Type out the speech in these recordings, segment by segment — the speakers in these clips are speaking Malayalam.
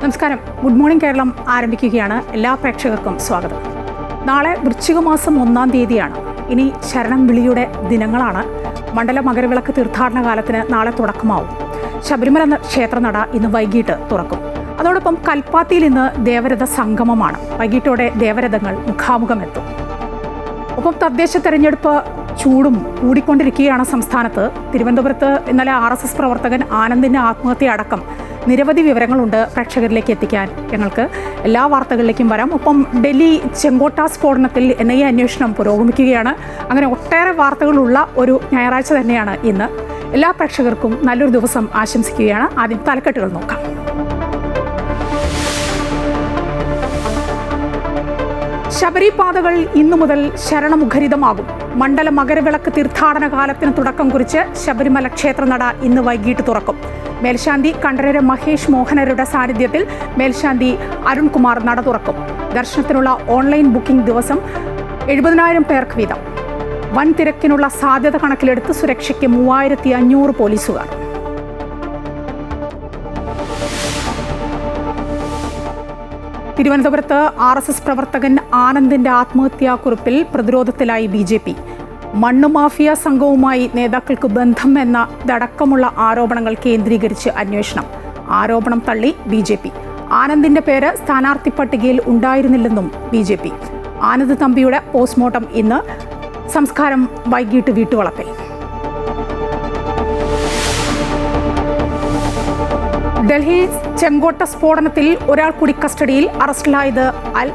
നമസ്കാരം. ഗുഡ് മോർണിംഗ് കേരളം ആരംഭിക്കുകയാണ്. എല്ലാ പ്രേക്ഷകർക്കും സ്വാഗതം. നാളെ വൃശ്ചിക മാസം 1-ാം തീയതിയാണ്. ഇനി ശരണം വിളിയുടെ ദിനങ്ങളാണ്. മണ്ഡല മകരവിളക്ക് തീർത്ഥാടന കാലത്തിന് നാളെ തുടക്കമാവും. ശബരിമല ക്ഷേത്രനട ഇന്ന് വൈകിട്ട് തുറക്കും. അതോടൊപ്പം കൽപ്പാത്തിയിൽ ഇന്ന് ദേവരഥ സംഗമമാണ്. വൈകിട്ടോടെ ദേവരഥങ്ങൾ മുഖാമുഖമെത്തും. ഒപ്പം തദ്ദേശ തെരഞ്ഞെടുപ്പ് ചൂടും കൂടിക്കൊണ്ടിരിക്കുകയാണ് സംസ്ഥാനത്ത്. തിരുവനന്തപുരത്ത് ഇന്നലെ RSS പ്രവർത്തകൻ ആനന്ദിന്റെ ആത്മഹത്യ അടക്കം നിരവധി വിവരങ്ങളുണ്ട് പ്രേക്ഷകരിലേക്ക് എത്തിക്കാൻ. ഞങ്ങൾക്ക് എല്ലാ വാർത്തകളിലേക്കും വരാം. ഒപ്പം ഡൽഹി ചെങ്കോട്ട സ്ഫോടനത്തിൽ NIA അന്വേഷണം പുരോഗമിക്കുകയാണ്. അങ്ങനെ ഒട്ടേറെ വാർത്തകളുള്ള ഒരു ഞായറാഴ്ച തന്നെയാണ് ഇന്ന്. എല്ലാ പ്രേക്ഷകർക്കും നല്ലൊരു ദിവസം ആശംസിക്കുകയാണ്. ആദ്യം തലക്കെട്ടുകൾ നോക്കാം. ശബരിപാതകൾ ഇന്നു മുതൽ ശരണമുഖരിതമാകും. മണ്ഡല മകരവിളക്ക് തീർത്ഥാടന കാലത്തിന് തുടക്കം കുറിച്ച് ശബരിമല ക്ഷേത്രനട ഇന്ന് വൈകിട്ട് തുറക്കും. മേൽശാന്തി കണ്ഠരര് മഹേഷ് മോഹനരുടെ സാന്നിധ്യത്തിൽ മേൽശാന്തി അരുൺകുമാർ നട തുറക്കും. ദർശനത്തിനുള്ള ഓൺലൈൻ ബുക്കിംഗ് ദിവസം 70,000 പേർക്ക് വീതം. വൻ തിരക്കിനുള്ള സാധ്യത കണക്കിലെടുത്ത് സുരക്ഷയ്ക്ക് 3500 പോലീസുകാർ. തിരുവനന്തപുരത്ത് RSS പ്രവർത്തകൻ ആനന്ദിന്റെ ആത്മഹത്യാക്കുറിപ്പിൽ പ്രതിരോധത്തിലായി BJP. മണ്ണ് മാഫിയ സംഘവുമായി നേതാക്കൾക്ക് ബന്ധം എന്നതടക്കമുള്ള ആരോപണങ്ങൾ കേന്ദ്രീകരിച്ച് അന്വേഷണം. ആരോപണം തള്ളി BJP. ആനന്ദിന്റെ പേര് സ്ഥാനാർത്ഥി പട്ടികയിൽ ഉണ്ടായിരുന്നില്ലെന്നും BJP. ആനന്ദ് തമ്പിയുടെ പോസ്റ്റ്മോർട്ടം ഇന്ന്. സംസ്കാരം വൈകിട്ട് വീട്ടുവളപ്പിൽ. ഡൽഹി ചെങ്കോട്ട സ്ഫോടനത്തിൽ ഒരാൾ കൂടി കസ്റ്റഡിയിൽ. അറസ്റ്റിലായത് അൽ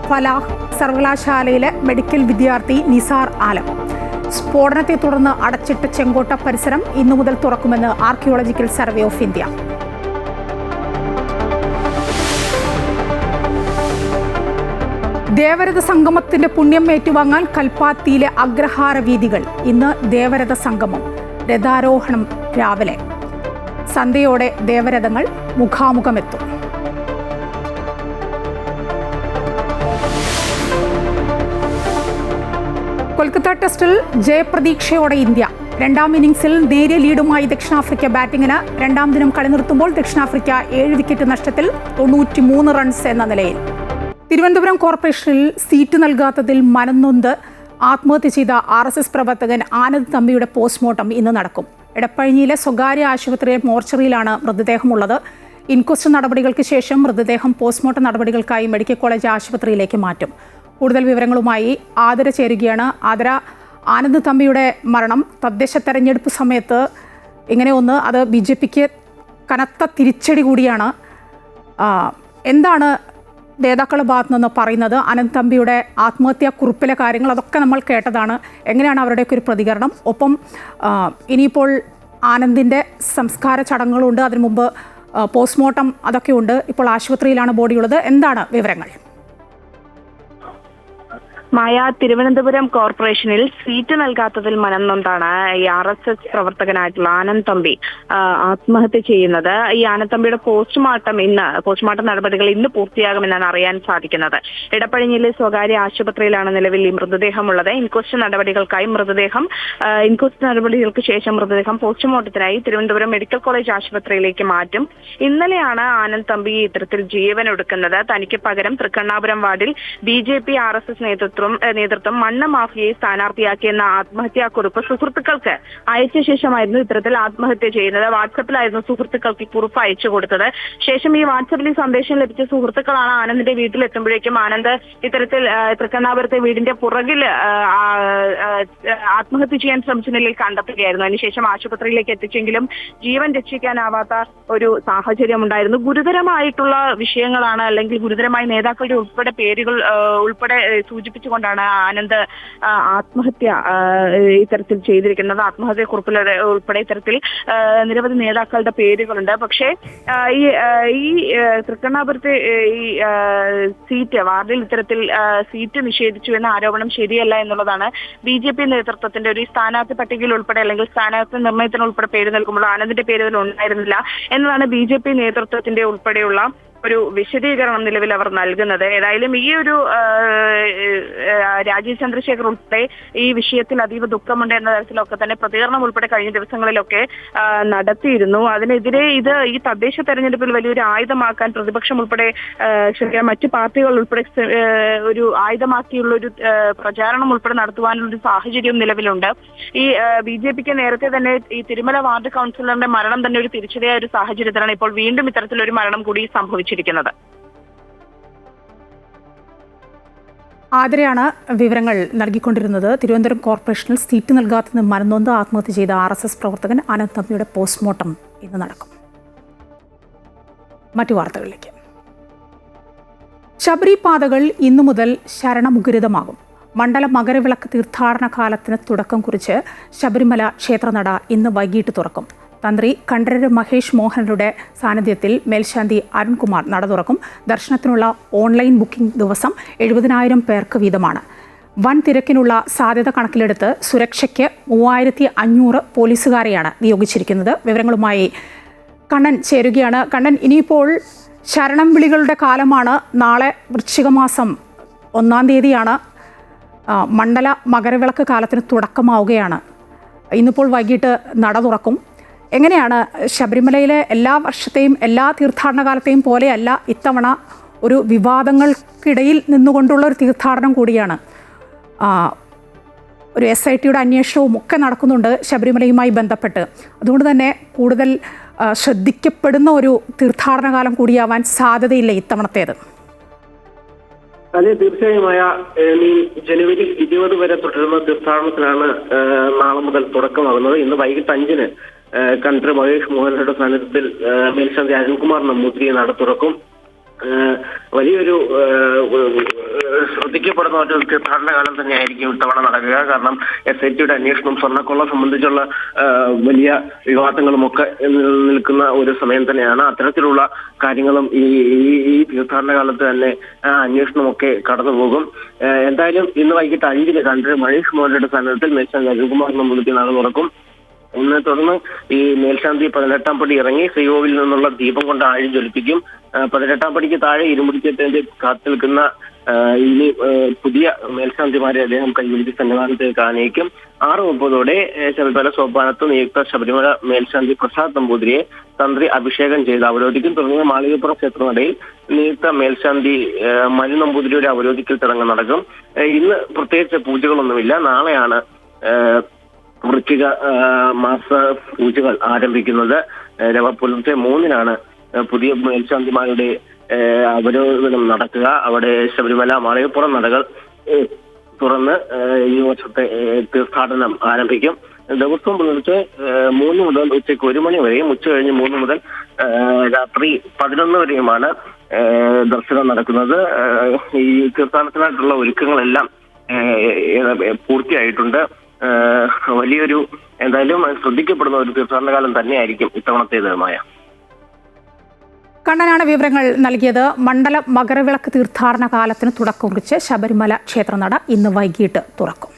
ഫലാഹ് സർവകലാശാലയിലെ മെഡിക്കൽ വിദ്യാർത്ഥി നിസാർ ആലം. സ്ഫോടനത്തെ തുടർന്ന് അടച്ചിട്ട ചെങ്കോട്ട പരിസരം ഇന്നു മുതൽ തുറക്കുമെന്ന് ആർക്കിയോളജിക്കൽ സർവേ ഓഫ് ഇന്ത്യ. ദേവരഥ സംഗമത്തിന്റെ പുണ്യം ഏറ്റുവാങ്ങാൻ കൽപ്പാത്തിയിലെ അഗ്രഹാര വീഥികൾ. ഇന്ന് ദേവരഥ സംഗമം. രഥാരോഹണം രാവിലെ. സന്ധ്യയോടെ ദേവരഥങ്ങൾ മുഖാമുഖമെത്തും. കൊൽക്കത്ത ടെസ്റ്റിൽ ജയപ്രതീക്ഷയോടെ ഇന്ത്യ. രണ്ടാം ഇന്നിംഗ്സിൽ നേരിയ ലീഡുമായി ദക്ഷിണാഫ്രിക്ക ബാറ്റിംഗിന്. രണ്ടാം ദിനം കളി നിർത്തുമ്പോൾ ദക്ഷിണാഫ്രിക്ക 7 വിക്കറ്റ് നഷ്ടത്തിൽ 93 റൺസ് എന്ന നിലയിൽ. തിരുവനന്തപുരം കോർപ്പറേഷനിൽ സീറ്റ് നൽകാത്തതിൽ മനംനൊന്ത് ആത്മഹത്യ ചെയ്ത RSS പ്രവർത്തകൻ ആനന്ദ് തമ്പിയുടെ പോസ്റ്റ്മോർട്ടം ഇന്ന് നടക്കും. എടപ്പഴിഞ്ഞിയിലെ സ്വകാര്യ ആശുപത്രിയിലെ മോർച്ചറിയിലാണ് മൃതദേഹമുള്ളത്. ഇൻക്വസ്റ്റ് നടപടികൾക്ക് ശേഷം മൃതദേഹം പോസ്റ്റ്മോർട്ടം നടപടികൾക്കായി മെഡിക്കൽ കോളേജ് ആശുപത്രിയിലേക്ക് മാറ്റും. കൂടുതൽ വിവരങ്ങളുമായി ആതിര ചേരുകയാണ്. ആതിര, ആനന്ദ് തമ്പിയുടെ മരണം തദ്ദേശ തെരഞ്ഞെടുപ്പ് സമയത്ത് ഇങ്ങനെ ഒന്ന്, അത് BJPക്ക് കനത്ത തിരിച്ചടി കൂടിയാണ്. എന്താണ് നേതാക്കളുടെ ഭാഗത്തു നിന്ന് പറയുന്നത്? ആനന്ദ് തമ്പിയുടെ ആത്മഹത്യാ കുറിപ്പിലെ കാര്യങ്ങൾ അതൊക്കെ നമ്മൾ കേട്ടതാണ്. എങ്ങനെയാണ് അവരുടെയൊക്കെ ഒരു പ്രതികരണം? ഒപ്പം ഇനിയിപ്പോൾ ആനന്ദിൻ്റെ സംസ്കാര ചടങ്ങുകളുണ്ട്, അതിനു മുമ്പ് പോസ്റ്റ്മോർട്ടം അതൊക്കെ ഉണ്ട്. ഇപ്പോൾ ആശുപത്രിയിലാണ് ബോഡിയുള്ളത്. എന്താണ് വിവരങ്ങൾ? മായ, തിരുവനന്തപുരം കോർപ്പറേഷനിൽ സീറ്റ് നൽകാത്തതിൽ മനംനൊന്താണ് ഈ RSS പ്രവർത്തകനായിട്ടുള്ള ആനന്ദ് തമ്പി ആത്മഹത്യ ചെയ്യുന്നത്. ഈ ആനന്ദ് തമ്പിയുടെ പോസ്റ്റ്മോർട്ടം നടപടികൾ ഇന്ന് പൂർത്തിയാകുമെന്നാണ് അറിയാൻ സാധിക്കുന്നത്. ഇടപ്പഴിഞ്ഞിലെ സ്വകാര്യ ആശുപത്രിയിലാണ് നിലവിൽ ഈ മൃതദേഹമുള്ളത്. ഇൻക്വസ്റ്റ് നടപടികൾക്ക് ശേഷം മൃതദേഹം പോസ്റ്റ്മോർട്ടത്തിനായി തിരുവനന്തപുരം മെഡിക്കൽ കോളേജ് ആശുപത്രിയിലേക്ക് മാറ്റും. ഇന്നലെയാണ് ആനന്ദ് തമ്പി ഇത്തരത്തിൽ ജീവനൊടുക്കുന്നത്. തനിക്ക് പകരം തൃക്കണ്ണാപുരം വാർഡിൽ BJP RSS നേതൃത്വം മണ്ണ് മാഫിയയെ സ്ഥാനാർത്ഥിയാക്കിയെന്ന ആത്മഹത്യാക്കുറിപ്പ് സുഹൃത്തുക്കൾക്ക് അയച്ച ശേഷമായിരുന്നു ഇത്തരത്തിൽ ആത്മഹത്യ ചെയ്യുന്നത്. വാട്സപ്പിലായിരുന്നു സുഹൃത്തുക്കൾക്ക് കുറിപ്പ് അയച്ചു കൊടുത്തത്. ശേഷം ഈ വാട്സപ്പിൽ സന്ദേശം ലഭിച്ച സുഹൃത്തുക്കളാണ് ആനന്ദിന്റെ വീട്ടിലെത്തുമ്പോഴേക്കും ആനന്ദ് ഇത്തരത്തിൽ തൃക്കണ്ണാപുരത്തെ വീടിന്റെ പുറകിൽ ആത്മഹത്യ ചെയ്യാൻ ശ്രമിച്ച നിലയിൽ കണ്ടെത്തുകയായിരുന്നു. അതിനുശേഷം ആശുപത്രിയിലേക്ക് എത്തിച്ചെങ്കിലും ജീവൻ രക്ഷിക്കാനാവാത്ത ഒരു സാഹചര്യം ഉണ്ടായിരുന്നു. ഗുരുതരമായിട്ടുള്ള വിഷയങ്ങളാണ്, അല്ലെങ്കിൽ ഗുരുതരമായ നേതാക്കളുടെ പേരുകൾ ഉൾപ്പെടെ സൂചിപ്പിച്ചുകൊണ്ടാണ് ആനന്ദ് ആത്മഹത്യ ഇത്തരത്തിൽ ചെയ്തിരിക്കുന്നത്. ആത്മഹത്യ കുറിപ്പിൽ ഉൾപ്പെടെ ഇത്തരത്തിൽ നിരവധി നേതാക്കളുടെ പേരുകളുണ്ട്. പക്ഷേ ഈ തൃക്കണ്ണാപുരത്തെ ഈ വാർഡിൽ ഇത്തരത്തിൽ സീറ്റ് നിഷേധിച്ചു എന്ന ആരോപണം ശരിയല്ല എന്നുള്ളതാണ് BJP നേതൃത്വത്തിന്റെ ഒരു സ്ഥാനാർത്ഥി പട്ടികയിൽ ഉൾപ്പെടെ, അല്ലെങ്കിൽ സ്ഥാനാർത്ഥി നിർണയത്തിന് ഉൾപ്പെടെ പേര് നൽകുമ്പോൾ ആനന്ദിന്റെ പേര് ഉണ്ടായിരുന്നില്ല എന്നതാണ് BJP നേതൃത്വത്തിന്റെ ഉൾപ്പെടെയുള്ള ഒരു വിശദീകരണം നിലവിൽ അവർ നൽകുന്നത്. ഏതായാലും ഈ ഒരു രാജീവ് ചന്ദ്രശേഖർ ഉൾപ്പെടെ ഈ വിഷയത്തിൽ അതീവ ദുഃഖമുണ്ട് എന്ന തരത്തിലൊക്കെ തന്നെ പ്രതികരണം ഉൾപ്പെടെ കഴിഞ്ഞ ദിവസങ്ങളിലൊക്കെ നടത്തിയിരുന്നു. അതിനെതിരെ ഈ തദ്ദേശ തെരഞ്ഞെടുപ്പിൽ വലിയൊരു ആയുധമാക്കാൻ പ്രതിപക്ഷം ഉൾപ്പെടെ മറ്റ് പാർട്ടികൾ ഉൾപ്പെടെ ഒരു ആയുധമാക്കിയുള്ള ഒരു പ്രചാരണം ഉൾപ്പെടെ നടത്തുവാനുള്ള ഒരു സാഹചര്യം നിലവിലുണ്ട്. ഈ BJPക്ക് നേരത്തെ തന്നെ ഈ തിരുമല വാർഡ് കൗൺസിലറിന്റെ മരണം തന്നെ ഒരു തിരിച്ചടിയായ ഒരു സാഹചര്യത്തിലാണ് ഇപ്പോൾ വീണ്ടും ഇത്തരത്തിലൊരു മരണം കൂടി സംഭവിച്ചിരിക്കുന്നത്. ആതിരയാണ് വിവരങ്ങൾ നൽകിക്കൊണ്ടിരുന്നത്. തിരുവനന്തപുരം കോർപ്പറേഷനിൽ സീറ്റ് നൽകാത്തതിന് മനംനൊന്ത് ആത്മഹത്യ ചെയ്ത RSS പ്രവർത്തകൻ അനന്ത് തമ്പിയുടെ പോസ്റ്റ്മോർട്ടം ഇന്ന് നടക്കും. മറ്റു വാർത്തകളിലേക്ക്. ശബരി പാതകൾ ഇന്നു മുതൽ ശരണമുഖരിതമാകും. മണ്ഡല മകരവിളക്ക് തീർത്ഥാടന കാലത്തിന് തുടക്കം കുറിച്ച് ശബരിമല ക്ഷേത്രനട ഇന്ന് വൈകിട്ട് തുറക്കും. തന്ത്രി കണ്ഠരര് മഹേഷ് മോഹനരുടെ സാന്നിധ്യത്തിൽ മേൽശാന്തി അരുൺകുമാർ നട തുറക്കും. ദർശനത്തിനുള്ള ഓൺലൈൻ ബുക്കിംഗ് ദിവസം 70,000 പേർക്ക് വീതമാണ്. വൻ തിരക്കിനുള്ള സാധ്യത കണക്കിലെടുത്ത് സുരക്ഷയ്ക്ക് 3500 പോലീസുകാരെയാണ് നിയോഗിച്ചിരിക്കുന്നത്. വിവരങ്ങളുമായി കണ്ണൻ ചേരുകയാണ്. കണ്ണൻ, ഇനിയിപ്പോൾ ശരണം വിളികളുടെ കാലമാണ്. നാളെ വൃശ്ചിക മാസം 1-ാം തീയതിയാണ്. മണ്ഡല മകരവിളക്ക് കാലത്തിന് തുടക്കമാവുകയാണ്. ഇന്നിപ്പോൾ വൈകിട്ട് നട തുറക്കും. എങ്ങനെയാണ് ശബരിമലയിലെ എല്ലാ വർഷത്തെയും എല്ലാ തീർത്ഥാടന കാലത്തെയും പോലെയല്ല ഇത്തവണ ഒരു വിവാദങ്ങൾക്കിടയിൽ നിന്നുകൊണ്ടുള്ള ഒരു തീർത്ഥാടനം കൂടിയാണ്. ഒരു SITയുടെ അന്വേഷണവും ഒക്കെ നടക്കുന്നുണ്ട് ശബരിമലയുമായി ബന്ധപ്പെട്ട്. അതുകൊണ്ട് തന്നെ കൂടുതൽ ശ്രദ്ധിക്കപ്പെടുന്ന ഒരു തീർത്ഥാടന കാലം കൂടിയാവാൻ സാധ്യതയില്ല ഇത്തവണത്തേത്. അതെ, തീർച്ചയായുമായ ജനുവരി 20 വരെ തുടരുന്ന തീർത്ഥാടനത്തിനാണ് നാളെ മുതൽ തുടക്കമാകുന്നത്. ഇന്ന് വൈകിട്ട് 5-ന് കണ്ഠരര് മഹേഷ് മോഹനരുടെ സാന്നിധ്യത്തിൽ മേൽശാന്തി അരുൺകുമാർ നമ്പൂതിരി നട തുറക്കും. വലിയൊരു ശ്രദ്ധിക്കപ്പെടുന്ന ഒരു തീർത്ഥാടന കാലം തന്നെയായിരിക്കും ഇത്തവണ നടക്കുക. കാരണം SITയുടെ അന്വേഷണം, സ്വർണ്ണക്കൊള്ള സംബന്ധിച്ചുള്ള വലിയ വിവാദങ്ങളും ഒക്കെ നിൽക്കുന്ന ഒരു സമയം തന്നെയാണ്. അത്തരത്തിലുള്ള കാര്യങ്ങളും ഈ തീർത്ഥാടന കാലത്ത് തന്നെ അന്വേഷണമൊക്കെ കടന്നുപോകും. എന്തായാലും ഇന്ന് വൈകിട്ട് 5-ന് കണ്ഠരര് മഹേഷ് മോഹനരുടെ സാന്നിധ്യത്തിൽ മേൽശാന്തി അരുൺകുമാർ നമ്പൂതിരി നട തുറക്കും. ഇതിനെ തുടർന്ന് ഈ മേൽശാന്തി 18-ാം പടി ഇറങ്ങി ശ്രീകോവിൽ നിന്നുള്ള ദീപം കൊണ്ട് ആഴി ജ്വലിപ്പിക്കും. 18-ാം പടിക്ക് താഴെ ഇരുമുടിക്കേറ്റേന്റെ കാത്തു നിൽക്കുന്ന ഇനി പുതിയ മേൽശാന്തിമാരെ അദ്ദേഹം കൈപിടിച്ച് സന്നിധാനത്തേക്ക് ആനയിക്കും. 6:30 ശബരിമല സോപാനത്ത് നിയുക്ത ശബരിമല മേൽശാന്തി പ്രസാദ് നമ്പൂതിരിയെ തന്ത്രി അഭിഷേകം ചെയ്ത് അവരോധിക്കും. തുടർന്ന് മാളികപ്പുറം ക്ഷേത്രനടയിൽ നിയുക്ത മേൽശാന്തി മനു നമ്പൂതിരിയുടെ അവരോധിക്കൽ ചടങ്ങ് നടക്കും. ഇന്ന് പ്രത്യേകിച്ച് പൂജകളൊന്നുമില്ല. നാളെയാണ് വൃശ്ചിക മാസ പൂജകൾ ആരംഭിക്കുന്നത്. പുലർച്ചെ 3-നാണ് പുതിയ മേൽശാന്തിമാരുടെ അവരോധനം നടക്കുക. അവിടെ ശബരിമല മാളികപ്പുറം നടകൾ തുറന്ന് ഈ വർഷത്തെ തീർത്ഥാടനം ആരംഭിക്കും. ദിവസവും പുലർച്ചെ 3 മുതൽ ഉച്ചയ്ക്ക് 1 മണി വരെയും ഉച്ചകഴിഞ്ഞ് 3 മുതൽ രാത്രി 11 വരെയുമാണ് ദർശനം നടക്കുന്നത്. ഈ തീർത്ഥാടനത്തിനായിട്ടുള്ള ഒരുക്കങ്ങളെല്ലാം പൂർത്തിയായിട്ടുണ്ട്. വലിയൊരു എന്തായാലും ശ്രദ്ധിക്കപ്പെടുന്ന ഒരു തീർത്ഥാടന കാലം തന്നെയായിരിക്കും ഇത്തവണത്തേതുമായ. കണ്ണനാണ് വിവരങ്ങൾ നൽകിയത്. മണ്ഡല മകരവിളക്ക് തീർത്ഥാടന കാലത്തിന് തുടക്കം കുറിച്ച് ശബരിമല ക്ഷേത്രനട ഇന്ന് വൈകിട്ട് തുറക്കും.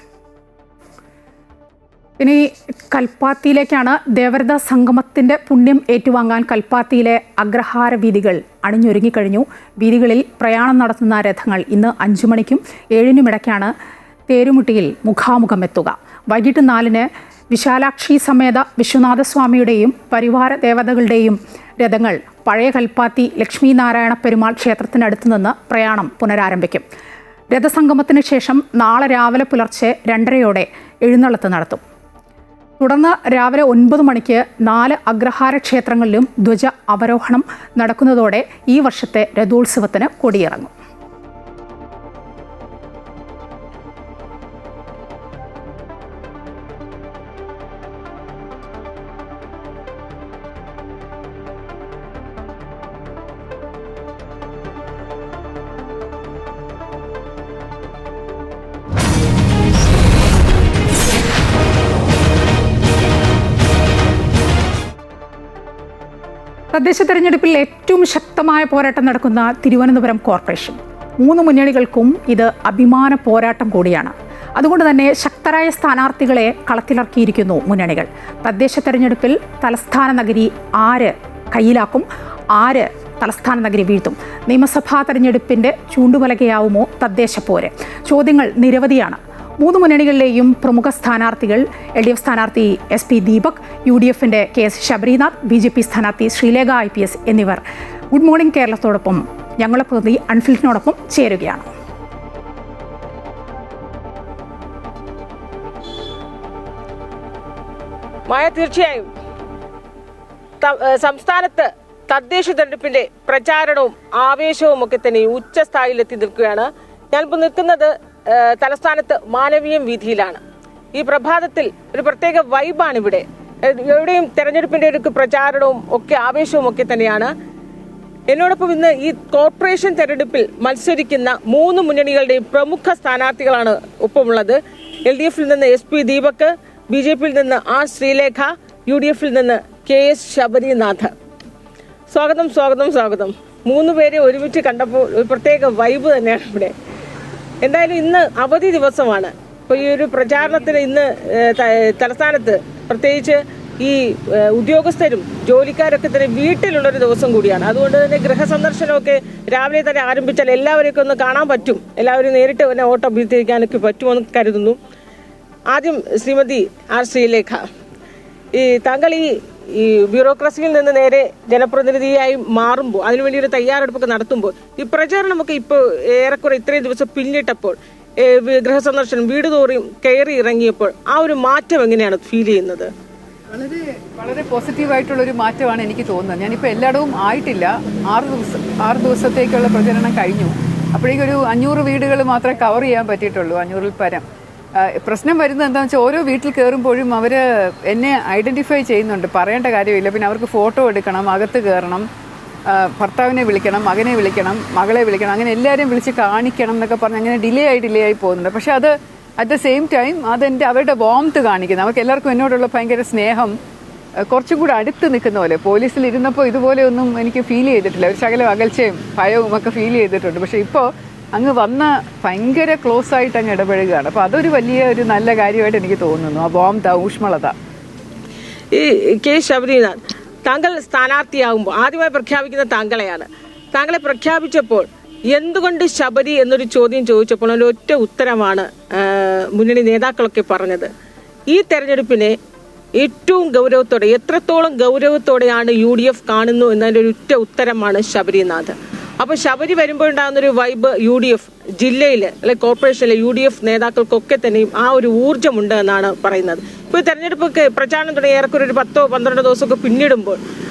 ഇനി കൽപ്പാത്തിയിലേക്കാണ്. ദേവരത സംഗമത്തിന്റെ പുണ്യം ഏറ്റുവാങ്ങാൻ കൽപ്പാത്തിയിലെ അഗ്രഹാര വീഥികൾ അണിഞ്ഞൊരുങ്ങിക്കഴിഞ്ഞു. വീഥികളിൽ പ്രയാണം നടത്തുന്ന രഥങ്ങൾ ഇന്ന് 5 മണിക്കും 7-നും ഇടയ്ക്കാണ് തേരുമുട്ടിയിൽ മുഖാമുഖം എത്തുക. വൈകിട്ട് 4-ന് വിശാലാക്ഷി സമേത വിശ്വനാഥസ്വാമിയുടെയും പരിവാര ദേവതകളുടെയും രഥങ്ങൾ പഴയ കൽപ്പാത്തി ലക്ഷ്മി നാരായണ പെരുമാൾ ക്ഷേത്രത്തിനടുത്ത് നിന്ന് പ്രയാണം പുനരാരംഭിക്കും. രഥസംഗമത്തിന് ശേഷം നാളെ രാവിലെ പുലർച്ചെ 2:30 എഴുന്നള്ളത്ത് നടത്തും. തുടർന്ന് രാവിലെ 9 മണിക്ക് 4 അഗ്രഹാര ക്ഷേത്രങ്ങളിലും ധ്വജ അവരോഹണം നടക്കുന്നതോടെ ഈ വർഷത്തെ രഥോത്സവത്തിന് കൊടിയിറങ്ങും. തദ്ദേശ തെരഞ്ഞെടുപ്പിൽ ഏറ്റവും ശക്തമായ പോരാട്ടം നടക്കുന്ന തിരുവനന്തപുരം കോർപ്പറേഷൻ. 3 മുന്നണികൾക്കും ഇത് അഭിമാന പോരാട്ടം കൂടിയാണ്. അതുകൊണ്ട് തന്നെ ശക്തരായ സ്ഥാനാർത്ഥികളെ കളത്തിലിറക്കിയിരിക്കുന്നു മുന്നണികൾ. തദ്ദേശ തെരഞ്ഞെടുപ്പിൽ തലസ്ഥാന നഗരി ആര് കയ്യിലാക്കും, ആര് തലസ്ഥാന നഗരി വീഴ്ത്തും? നിയമസഭാ തെരഞ്ഞെടുപ്പിന്റെ ചൂണ്ടുപലകയാവുമോ തദ്ദേശപ്പോര്? ചോദ്യങ്ങൾ നിരവധിയാണ്. 3 മുന്നണികളിലെയും പ്രമുഖ സ്ഥാനാർത്ഥികൾ, LDF സ്ഥാനാർത്ഥി SP Deepak, UDFന്റെ KS Sabarinath, BJP സ്ഥാനാർത്ഥി ശ്രീലേഖ IPS എന്നിവർ ഗുഡ് മോർണിംഗ് കേരളത്തോടൊപ്പം ഞങ്ങളുടെ പ്രതിനിധി അൺഫിൽറ്റിനോടൊപ്പം ചേരുകയാണ്. മായ, തീർച്ചയായും സംസ്ഥാനത്ത് തദ്ദേശ തെരഞ്ഞെടുപ്പിന്റെ പ്രചാരണവും ആവേശവും ഒക്കെ തന്നെ ഉച്ചസ്ഥായിലെത്തി നിൽക്കുകയാണ്. ഞാനിപ്പോൾ നിൽക്കുന്നത് തലസ്ഥാനത്ത് മാനവീയം വീഥിയിലാണ്. ഈ പ്രഭാതത്തിൽ ഒരു പ്രത്യേക വൈബാണ് ഇവിടെ. എവിടെയും തെരഞ്ഞെടുപ്പിന്റെ ഒരു പ്രചാരണവും ഒക്കെ ആവേശവും ഒക്കെ തന്നെയാണ്. എന്നോടൊപ്പം ഇന്ന് ഈ കോർപ്പറേഷൻ തെരഞ്ഞെടുപ്പിൽ മത്സരിക്കുന്ന 3 മുന്നണികളുടെയും പ്രമുഖ സ്ഥാനാർത്ഥികളാണ് ഒപ്പമുള്ളത്. LDFിൽ നിന്ന് SP ദീപക്, BJPയിൽ നിന്ന് R ശ്രീലേഖ, UDFിൽ നിന്ന് KS ശബരിനാഥ്. സ്വാഗതം സ്വാഗതം സ്വാഗതം. 3 പേരെ ഒരുമിച്ച് കണ്ടപ്പോൾ ഒരു പ്രത്യേക വൈബ് തന്നെയാണ് ഇവിടെ. എന്തായാലും ഇന്ന് അവധി ദിവസമാണ്. അപ്പോൾ ഈ ഒരു പ്രചാരണത്തിന് ഇന്ന് തലസ്ഥാനത്ത് പ്രത്യേകിച്ച് ഈ ഉദ്യോഗസ്ഥരും ജോലിക്കാരൊക്കെ തന്നെ വീട്ടിലുള്ളൊരു ദിവസം കൂടിയാണ്. അതുകൊണ്ട് തന്നെ ഗൃഹസന്ദർശനമൊക്കെ രാവിലെ തന്നെ ആരംഭിച്ചാൽ എല്ലാവരെയൊക്കെ ഒന്ന് കാണാൻ പറ്റും, എല്ലാവരും നേരിട്ട് തന്നെ വോട്ട് അഭ്യർത്ഥിക്കാനൊക്കെ പറ്റുമെന്ന് കരുതുന്നു. ആദ്യം ശ്രീമതി R ശ്രീലേഖ, താങ്കൾ ഈ ബ്യൂറോക്രസിയിൽ നിന്ന് നേരെ ജനപ്രതിനിധിയായി മാറുമ്പോൾ, അതിനുവേണ്ടി ഒരു തയ്യാറെടുപ്പൊക്കെ നടത്തുമ്പോൾ, ഈ പ്രചാരണമൊക്കെ ഇപ്പോൾ ഏറെക്കുറെ ഇത്രയും ദിവസം പിന്നിട്ടപ്പോൾ, ഗൃഹസന്ദർശനം വീട് തോറും കയറി ഇറങ്ങിയപ്പോൾ ആ ഒരു മാറ്റം എങ്ങനെയാണ് ഫീൽ ചെയ്യുന്നത്? വളരെ വളരെ പോസിറ്റീവായിട്ടുള്ളൊരു മാറ്റമാണ് എനിക്ക് തോന്നുന്നത്. ഞാനിപ്പോൾ എല്ലായിടവും ആയിട്ടില്ല. 6 ദിവസത്തേക്കുള്ള പ്രചരണം കഴിഞ്ഞു. അപ്പോഴേക്കൊരു 500 വീടുകൾ മാത്രമേ കവർ ചെയ്യാൻ പറ്റിയിട്ടുള്ളൂ, 500-ൽ പരം. പ്രശ്നം വരുന്നത് എന്താണെന്ന് വെച്ചാൽ ഓരോ വീട്ടിൽ കയറുമ്പോഴും അവർ എന്നെ ഐഡൻറ്റിഫൈ ചെയ്യുന്നുണ്ട്, പറയേണ്ട കാര്യമില്ല. പിന്നെ അവർക്ക് ഫോട്ടോ എടുക്കണം, അകത്ത് കയറണം, ഭർത്താവിനെ വിളിക്കണം, മകനെ വിളിക്കണം, മകളെ വിളിക്കണം, അങ്ങനെ എല്ലാവരെയും വിളിച്ച് കാണിക്കണം എന്നൊക്കെ പറഞ്ഞ് അങ്ങനെ ഡിലേ ആയി പോകുന്നുണ്ട്. പക്ഷെ അത് അറ്റ് ദ സെയിം ടൈം അവരുടെ വാംത്ത് കാണിക്കുന്നത്, അവർക്ക് എല്ലാവർക്കും എന്നോടുള്ള ഭയങ്കര സ്നേഹം കുറച്ചും കൂടെ അടുത്ത് നിൽക്കുന്ന പോലെ. പോലീസിൽ ഇരുന്നപ്പോൾ ഇതുപോലെ ഒന്നും എനിക്ക് ഫീൽ ചെയ്തിട്ടില്ല. ഒരു ശകലം അകൽച്ചയും ഭയവും ഒക്കെ ഫീൽ ചെയ്തിട്ടുണ്ട്. പക്ഷെ ഇപ്പോൾ അങ്ങ് വന്ന ഭയങ്കര ക്ലോസ് ആയിട്ട് അങ്ങ് ഇടപഴകുകയാണ്. അപ്പോൾ അതൊരു ഒരു നല്ല കാര്യമായിട്ട് എനിക്ക് തോന്നുന്നു, ആ വാംത്ത്, ആ ഊഷ്മളത. ഈ KS ശബരിനാഥ്, താങ്കൾ സ്ഥാനാർത്ഥിയാകുമ്പോൾ ആദ്യമായി പ്രഖ്യാപിക്കുന്ന താങ്കളെയാണ്. താങ്കളെ പ്രഖ്യാപിച്ചപ്പോൾ എന്തുകൊണ്ട് ശബരി എന്നൊരു ചോദ്യം ചോദിച്ചപ്പോൾ അതിൻ്റെ ഒറ്റ ഉത്തരമാണ് മുന്നണി നേതാക്കളൊക്കെ പറഞ്ഞത്. ഈ തെരഞ്ഞെടുപ്പിനെ ഏറ്റവും ഗൗരവത്തോടെ, എത്രത്തോളം ഗൗരവത്തോടെയാണ് UDF കാണുന്നു എന്നതിൻ്റെ ഒരു ഒറ്റ ഉത്തരമാണ് ശബരിനാഥ്. അപ്പോൾ ശബരി വരുമ്പോഴുണ്ടാകുന്നൊരു വൈബ് UDF ജില്ലയിൽ അല്ലെങ്കിൽ കോർപ്പറേഷനിലെ UDF നേതാക്കൾക്കൊക്കെ തന്നെയും ആ ഒരു ഊർജ്ജമുണ്ട് എന്നാണ് പറയുന്നത്. ഇപ്പോൾ ഈ തെരഞ്ഞെടുപ്പൊക്കെ പ്രചാരണം തുടങ്ങി ഏറെക്കുറെ ഒരു 10-12 ദിവസമൊക്കെ പിന്നിടുമ്പോൾ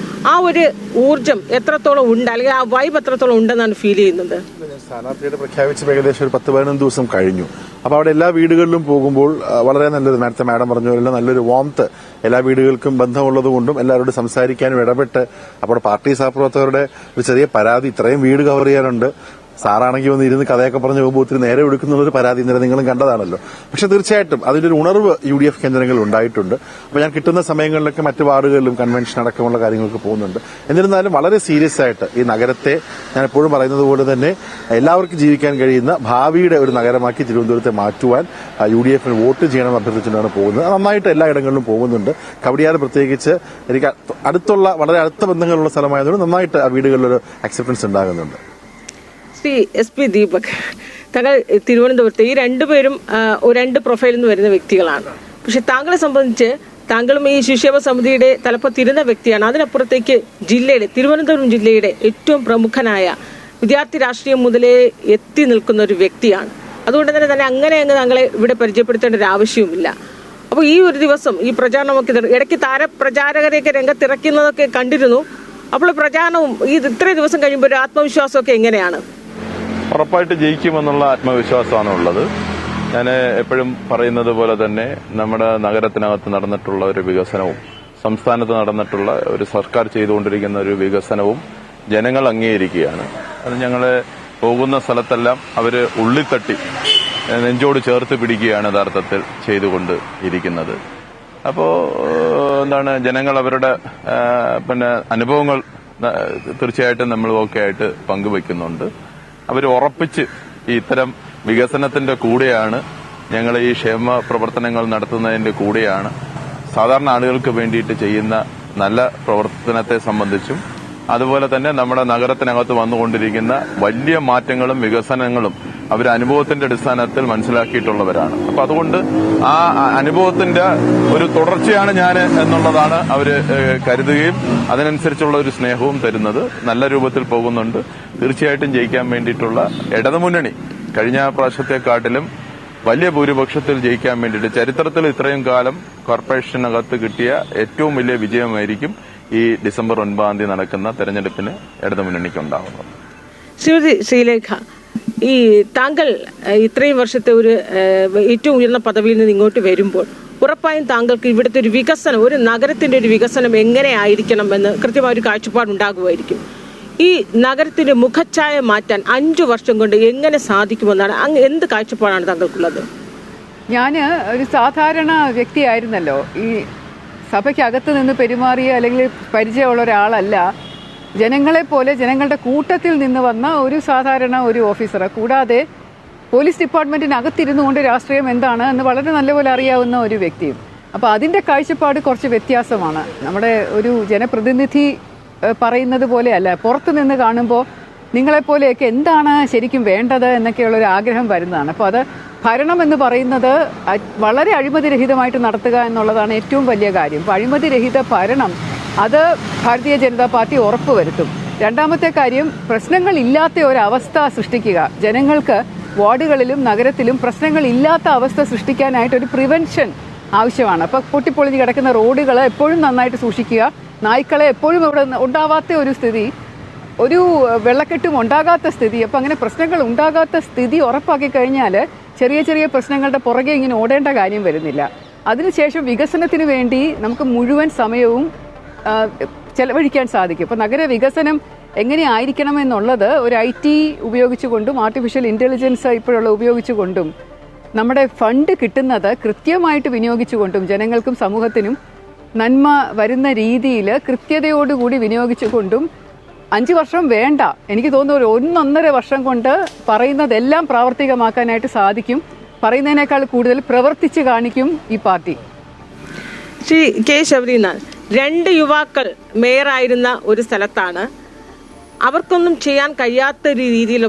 ആ ഒരു ഊർജ്ജം എത്രത്തോളം ഉണ്ട്, അല്ലെങ്കിൽ ആ വൈബ് എത്രത്തോളം ഉണ്ടെന്നാണ് ഫീൽ ചെയ്യുന്നത്? സ്ഥാനാർത്ഥിയുടെ പ്രഖ്യാപിച്ച ഏകദേശം ഒരു 10-15 ദിവസം കഴിഞ്ഞു. അപ്പോൾ അവിടെ എല്ലാ വീടുകളിലും പോകുമ്പോൾ വളരെ നല്ലൊരു, നേരത്തെ മാഡം പറഞ്ഞ പോലെ നല്ലൊരു വാംത്ത്, എല്ലാ വീടുകൾക്കും ബന്ധമുള്ളത് കൊണ്ടും എല്ലാവരോടും സംസാരിക്കാനും ഇടപെട്ട്, അപ്പോൾ പാർട്ടി സഹപ്രവർത്തകരുടെ ഒരു ചെറിയ പരാതി, ഇത്രയും വീട് കവർ ചെയ്യാനുണ്ട്, സാറാണെങ്കിൽ വന്ന് ഇരുന്ന് കഥയൊക്കെ പറഞ്ഞ് പോകുമ്പോൾ ഒത്തിരി നേരെ എടുക്കുന്നുള്ളൊരു പരാതി ഇന്നലെ നിങ്ങളും കണ്ടതാണല്ലോ. പക്ഷെ തീർച്ചയായിട്ടും അതിന്റെ ഒരു ഉണർവ് UDF കേന്ദ്രങ്ങളിൽ ഉണ്ടായിട്ടുണ്ട്. അപ്പോൾ ഞാൻ കിട്ടുന്ന സമയങ്ങളിലൊക്കെ മറ്റ് വാർഡുകളിലും കൺവെൻഷൻ അടക്കമുള്ള കാര്യങ്ങൾക്ക് പോകുന്നുണ്ട്. എന്നിരുന്നാലും വളരെ സീരിയസ് ആയിട്ട് ഈ നഗരത്തെ, ഞാൻ എപ്പോഴും പറയുന്നത് പോലെ തന്നെ എല്ലാവർക്കും ജീവിക്കാൻ കഴിയുന്ന ഭാവിയുടെ ഒരു നഗരമാക്കി തിരുവനന്തപുരത്തെ മാറ്റുവാൻ UDFന് വോട്ട് ചെയ്യണമെന്ന് അഭ്യർത്ഥിച്ചുകൊണ്ടാണ് പോകുന്നത്. നന്നായിട്ട് എല്ലായിടങ്ങളിലും പോകുന്നുണ്ട്. കവടിയാർ പ്രത്യേകിച്ച് എനിക്ക് വളരെ അടുത്ത ബന്ധങ്ങളുള്ള സ്ഥലമായതുകൊണ്ട് നന്നായിട്ട് ആ വീടുകളിലൊരു അക്സെപ്റ്റൻസ് ഉണ്ടാകുന്നുണ്ട്. SP ദീപക്, താങ്കൾ തിരുവനന്തപുരത്ത്, ഈ രണ്ടുപേരും 2 പ്രൊഫൈലിൽ നിന്ന് വരുന്ന വ്യക്തികളാണ്. പക്ഷെ താങ്കളെ സംബന്ധിച്ച് താങ്കളും ഈ ശിശുക്ഷേമ സമിതിയുടെ തലപ്പത്തിരുന്ന വ്യക്തിയാണ്. അതിനപ്പുറത്തേക്ക് തിരുവനന്തപുരം ജില്ലയുടെ ഏറ്റവും പ്രമുഖനായ വിദ്യാർത്ഥി രാഷ്ട്രീയം മുതലേ എത്തി നിൽക്കുന്ന ഒരു വ്യക്തിയാണ്. അതുകൊണ്ട് തന്നെ അങ്ങനെ അങ്ങ് താങ്കളെ ഇവിടെ പരിചയപ്പെടുത്തേണ്ട ഒരു ആവശ്യവുമില്ല. അപ്പോൾ ഈ ഒരു ദിവസം ഈ പ്രചാരണമൊക്കെ ഇടയ്ക്ക് താരപ്രചാരകരെയൊക്കെ രംഗത്തിറക്കുന്നതൊക്കെ കണ്ടിരുന്നു. അപ്പോൾ പ്രചാരണവും ഇത്രയും ദിവസം കഴിയുമ്പോൾ ഒരു ആത്മവിശ്വാസമൊക്കെ എങ്ങനെയാണ്? ഉറപ്പായിട്ട് ജയിക്കുമെന്നുള്ള ആത്മവിശ്വാസമാണ് ഉള്ളത്. ഞാൻ എപ്പോഴും പറയുന്നത് പോലെ തന്നെ നമ്മുടെ നഗരത്തിനകത്ത് നടന്നിട്ടുള്ള ഒരു വികസനവും സംസ്ഥാനത്ത് നടന്നിട്ടുള്ള ഒരു സർക്കാർ ചെയ്തുകൊണ്ടിരിക്കുന്ന ഒരു വികസനവും ജനങ്ങൾ അംഗീകരിക്കുകയാണ്. അത് ഞങ്ങൾ പോകുന്ന സ്ഥലത്തെല്ലാം അവർ ഉള്ളിത്തട്ടി നെഞ്ചോട് ചേർത്ത് പിടിക്കുകയാണ് യഥാർത്ഥത്തിൽ ചെയ്തുകൊണ്ട് ഇരിക്കുന്നത്. അപ്പോൾ ജനങ്ങൾ അവരുടെ അനുഭവങ്ങൾ തീർച്ചയായിട്ടും നമ്മളൊക്കെ ആയിട്ട് പങ്കുവെക്കുന്നുണ്ട്. അവർ ഉറപ്പിച്ച് ഇത്തരം വികസനത്തിന്റെ കൂടെയാണ്, ഞങ്ങൾ ഈ ക്ഷേമ പ്രവർത്തനങ്ങൾ നടത്തുന്നതിന്റെ കൂടെയാണ്, സാധാരണ ആളുകൾക്ക് വേണ്ടിയിട്ട് ചെയ്യുന്ന നല്ല പ്രവർത്തനത്തെ സംബന്ധിച്ചും അതുപോലെ തന്നെ നമ്മുടെ നഗരത്തിനകത്ത് വന്നുകൊണ്ടിരിക്കുന്ന വലിയ മാറ്റങ്ങളും വികസനങ്ങളും അവർ അനുഭവത്തിന്റെ അടിസ്ഥാനത്തിൽ മനസ്സിലാക്കിയിട്ടുള്ളവരാണ്. അപ്പൊ അതുകൊണ്ട് ആ അനുഭവത്തിന്റെ ഒരു തുടർച്ചയാണ് ഞാൻ എന്നുള്ളതാണ് അവര് കരുതുകയും അതിനനുസരിച്ചുള്ള ഒരു സ്നേഹവും തരുന്നത്. നല്ല രൂപത്തിൽ പോകുന്നുണ്ട്. തീർച്ചയായിട്ടും ജയിക്കാൻ വേണ്ടിയിട്ടുള്ള ഇടതുമുന്നണി കഴിഞ്ഞ പ്രാവശ്യത്തെക്കാട്ടിലും വലിയ ഭൂരിപക്ഷത്തിൽ ജയിക്കാൻ വേണ്ടിയിട്ട് ചരിത്രത്തിൽ ഇത്രയും കാലം കോർപ്പറേഷനകത്ത് കിട്ടിയ ഏറ്റവും വലിയ വിജയമായിരിക്കും ഈ ഡിസംബർ 9 നടക്കുന്ന തെരഞ്ഞെടുപ്പിന് ഇടതുമുന്നണിക്ക് ഉണ്ടാകുന്നത്. ശ്രീമതി ശ്രീലേഖ, ഈ താങ്കൾ ഇത്രയും വർഷത്തെ ഒരു ഏറ്റവും ഉയർന്ന പദവിയിൽ നിന്ന് ഇങ്ങോട്ട് വരുമ്പോൾ ഉറപ്പായും താങ്കൾക്ക് ഇവിടുത്തെ ഒരു വികസനം, ഒരു നഗരത്തിന്റെ ഒരു വികസനം എങ്ങനെ ആയിരിക്കണം എന്ന് കൃത്യമായ ഒരു കാഴ്ചപ്പാടുണ്ടാകുമായിരിക്കും. ഈ നഗരത്തിന്റെ മുഖച്ഛായ മാറ്റാൻ 5 വർഷം കൊണ്ട് എങ്ങനെ സാധിക്കുമെന്നാണ് എന്ത് കാഴ്ചപ്പാടാണ് താങ്കൾക്കുള്ളത്? ഞാൻ ഒരു സാധാരണ വ്യക്തിയായിരുന്നല്ലോ. ഈ സഭയ്ക്കകത്ത് നിന്ന് പെരുമാറിയ അല്ലെങ്കിൽ പരിചയമുള്ള ഒരാളല്ല. ജനങ്ങളെ പോലെ ജനങ്ങളുടെ കൂട്ടത്തിൽ നിന്ന് വന്ന ഒരു സാധാരണ ഒരു ഓഫീസർ. കൂടാതെ പോലീസ് ഡിപ്പാർട്ട്മെന്റിനകത്തിരുന്നു കൊണ്ട് രാഷ്ട്രീയം എന്താണ് എന്ന് വളരെ നല്ലപോലെ അറിയാവുന്ന ഒരു വ്യക്തിയും. അപ്പോൾ അതിൻ്റെ കാഴ്ചപ്പാട് കുറച്ച് വ്യത്യാസമാണ്. നമ്മുടെ ഒരു ജനപ്രതിനിധി പറയുന്നത് പോലെയല്ല. പുറത്തു നിന്ന് കാണുമ്പോൾ നിങ്ങളെപ്പോലെയൊക്കെ എന്താണ് ശരിക്കും വേണ്ടത് എന്നൊക്കെയുള്ളൊരു ആഗ്രഹം വരുന്നതാണ്. അപ്പോൾ അത് ഭരണം എന്ന് പറയുന്നത് വളരെ അഴിമതിരഹിതമായിട്ട് നടത്തുക എന്നുള്ളതാണ് ഏറ്റവും വലിയ കാര്യം. അപ്പോൾ അഴിമതിരഹിത ഭരണം അത് ഭാരതീയ ജനതാ പാർട്ടി ഉറപ്പുവരുത്തും. രണ്ടാമത്തെ കാര്യം, പ്രശ്നങ്ങളില്ലാത്ത ഒരവസ്ഥ സൃഷ്ടിക്കുക. ജനങ്ങൾക്ക് വാർഡുകളിലും നഗരത്തിലും പ്രശ്നങ്ങളില്ലാത്ത അവസ്ഥ സൃഷ്ടിക്കാനായിട്ടൊരു പ്രിവെൻഷൻ ആവശ്യമാണ്. അപ്പോൾ പൊട്ടിപ്പൊളിഞ്ഞ് കിടക്കുന്ന റോഡുകൾ എപ്പോഴും നന്നായിട്ട് സൂക്ഷിക്കുക. നായ്ക്കളെ എപ്പോഴും ഇവിടെ ഉണ്ടാവാത്ത ഒരു സ്ഥിതി, ഒരു വെള്ളക്കെട്ടും ഉണ്ടാകാത്ത സ്ഥിതി. അപ്പം അങ്ങനെ പ്രശ്നങ്ങൾ ഉണ്ടാകാത്ത സ്ഥിതി ഉറപ്പാക്കി കഴിഞ്ഞാൽ ചെറിയ ചെറിയ പ്രശ്നങ്ങളുടെ പുറകെ ഇങ്ങനെ ഓടേണ്ട കാര്യം വരുന്നില്ല. അതിനുശേഷം വികസനത്തിന് വേണ്ടി നമുക്ക് മുഴുവൻ സമയവും ചെലവഴിക്കാൻ സാധിക്കും. ഇപ്പോൾ നഗര വികസനം എങ്ങനെയായിരിക്കണം എന്നുള്ളത് ഒരു IT ഉപയോഗിച്ചുകൊണ്ടും ആർട്ടിഫിഷ്യൽ ഇൻ്റലിജൻസ് ഇപ്പോഴുള്ള ഉപയോഗിച്ചുകൊണ്ടും നമ്മുടെ ഫണ്ട് കിട്ടുന്നത് കൃത്യമായിട്ട് വിനിയോഗിച്ചുകൊണ്ടും ജനങ്ങൾക്കും സമൂഹത്തിനും നന്മ വരുന്ന രീതിയിൽ കൃത്യതയോടുകൂടി വിനിയോഗിച്ചുകൊണ്ടും 5 വർഷം വേണ്ട, എനിക്ക് തോന്നുന്നു ഒരു 1.5 വർഷം കൊണ്ട് പറയുന്നതെല്ലാം പ്രാവർത്തികമാക്കാനായിട്ട് സാധിക്കും. പറയുന്നതിനേക്കാൾ കൂടുതൽ പ്രവർത്തിച്ച് കാണിക്കും ഈ പാർട്ടി. ശ്രീ കെ ശബരിനാഥ്, 2 യുവാക്കൾ മേയറായിരുന്ന ഒരു സ്ഥലത്താണ്. അവർക്കൊന്നും ചെയ്യാൻ കഴിയാത്ത രീതിയിൽ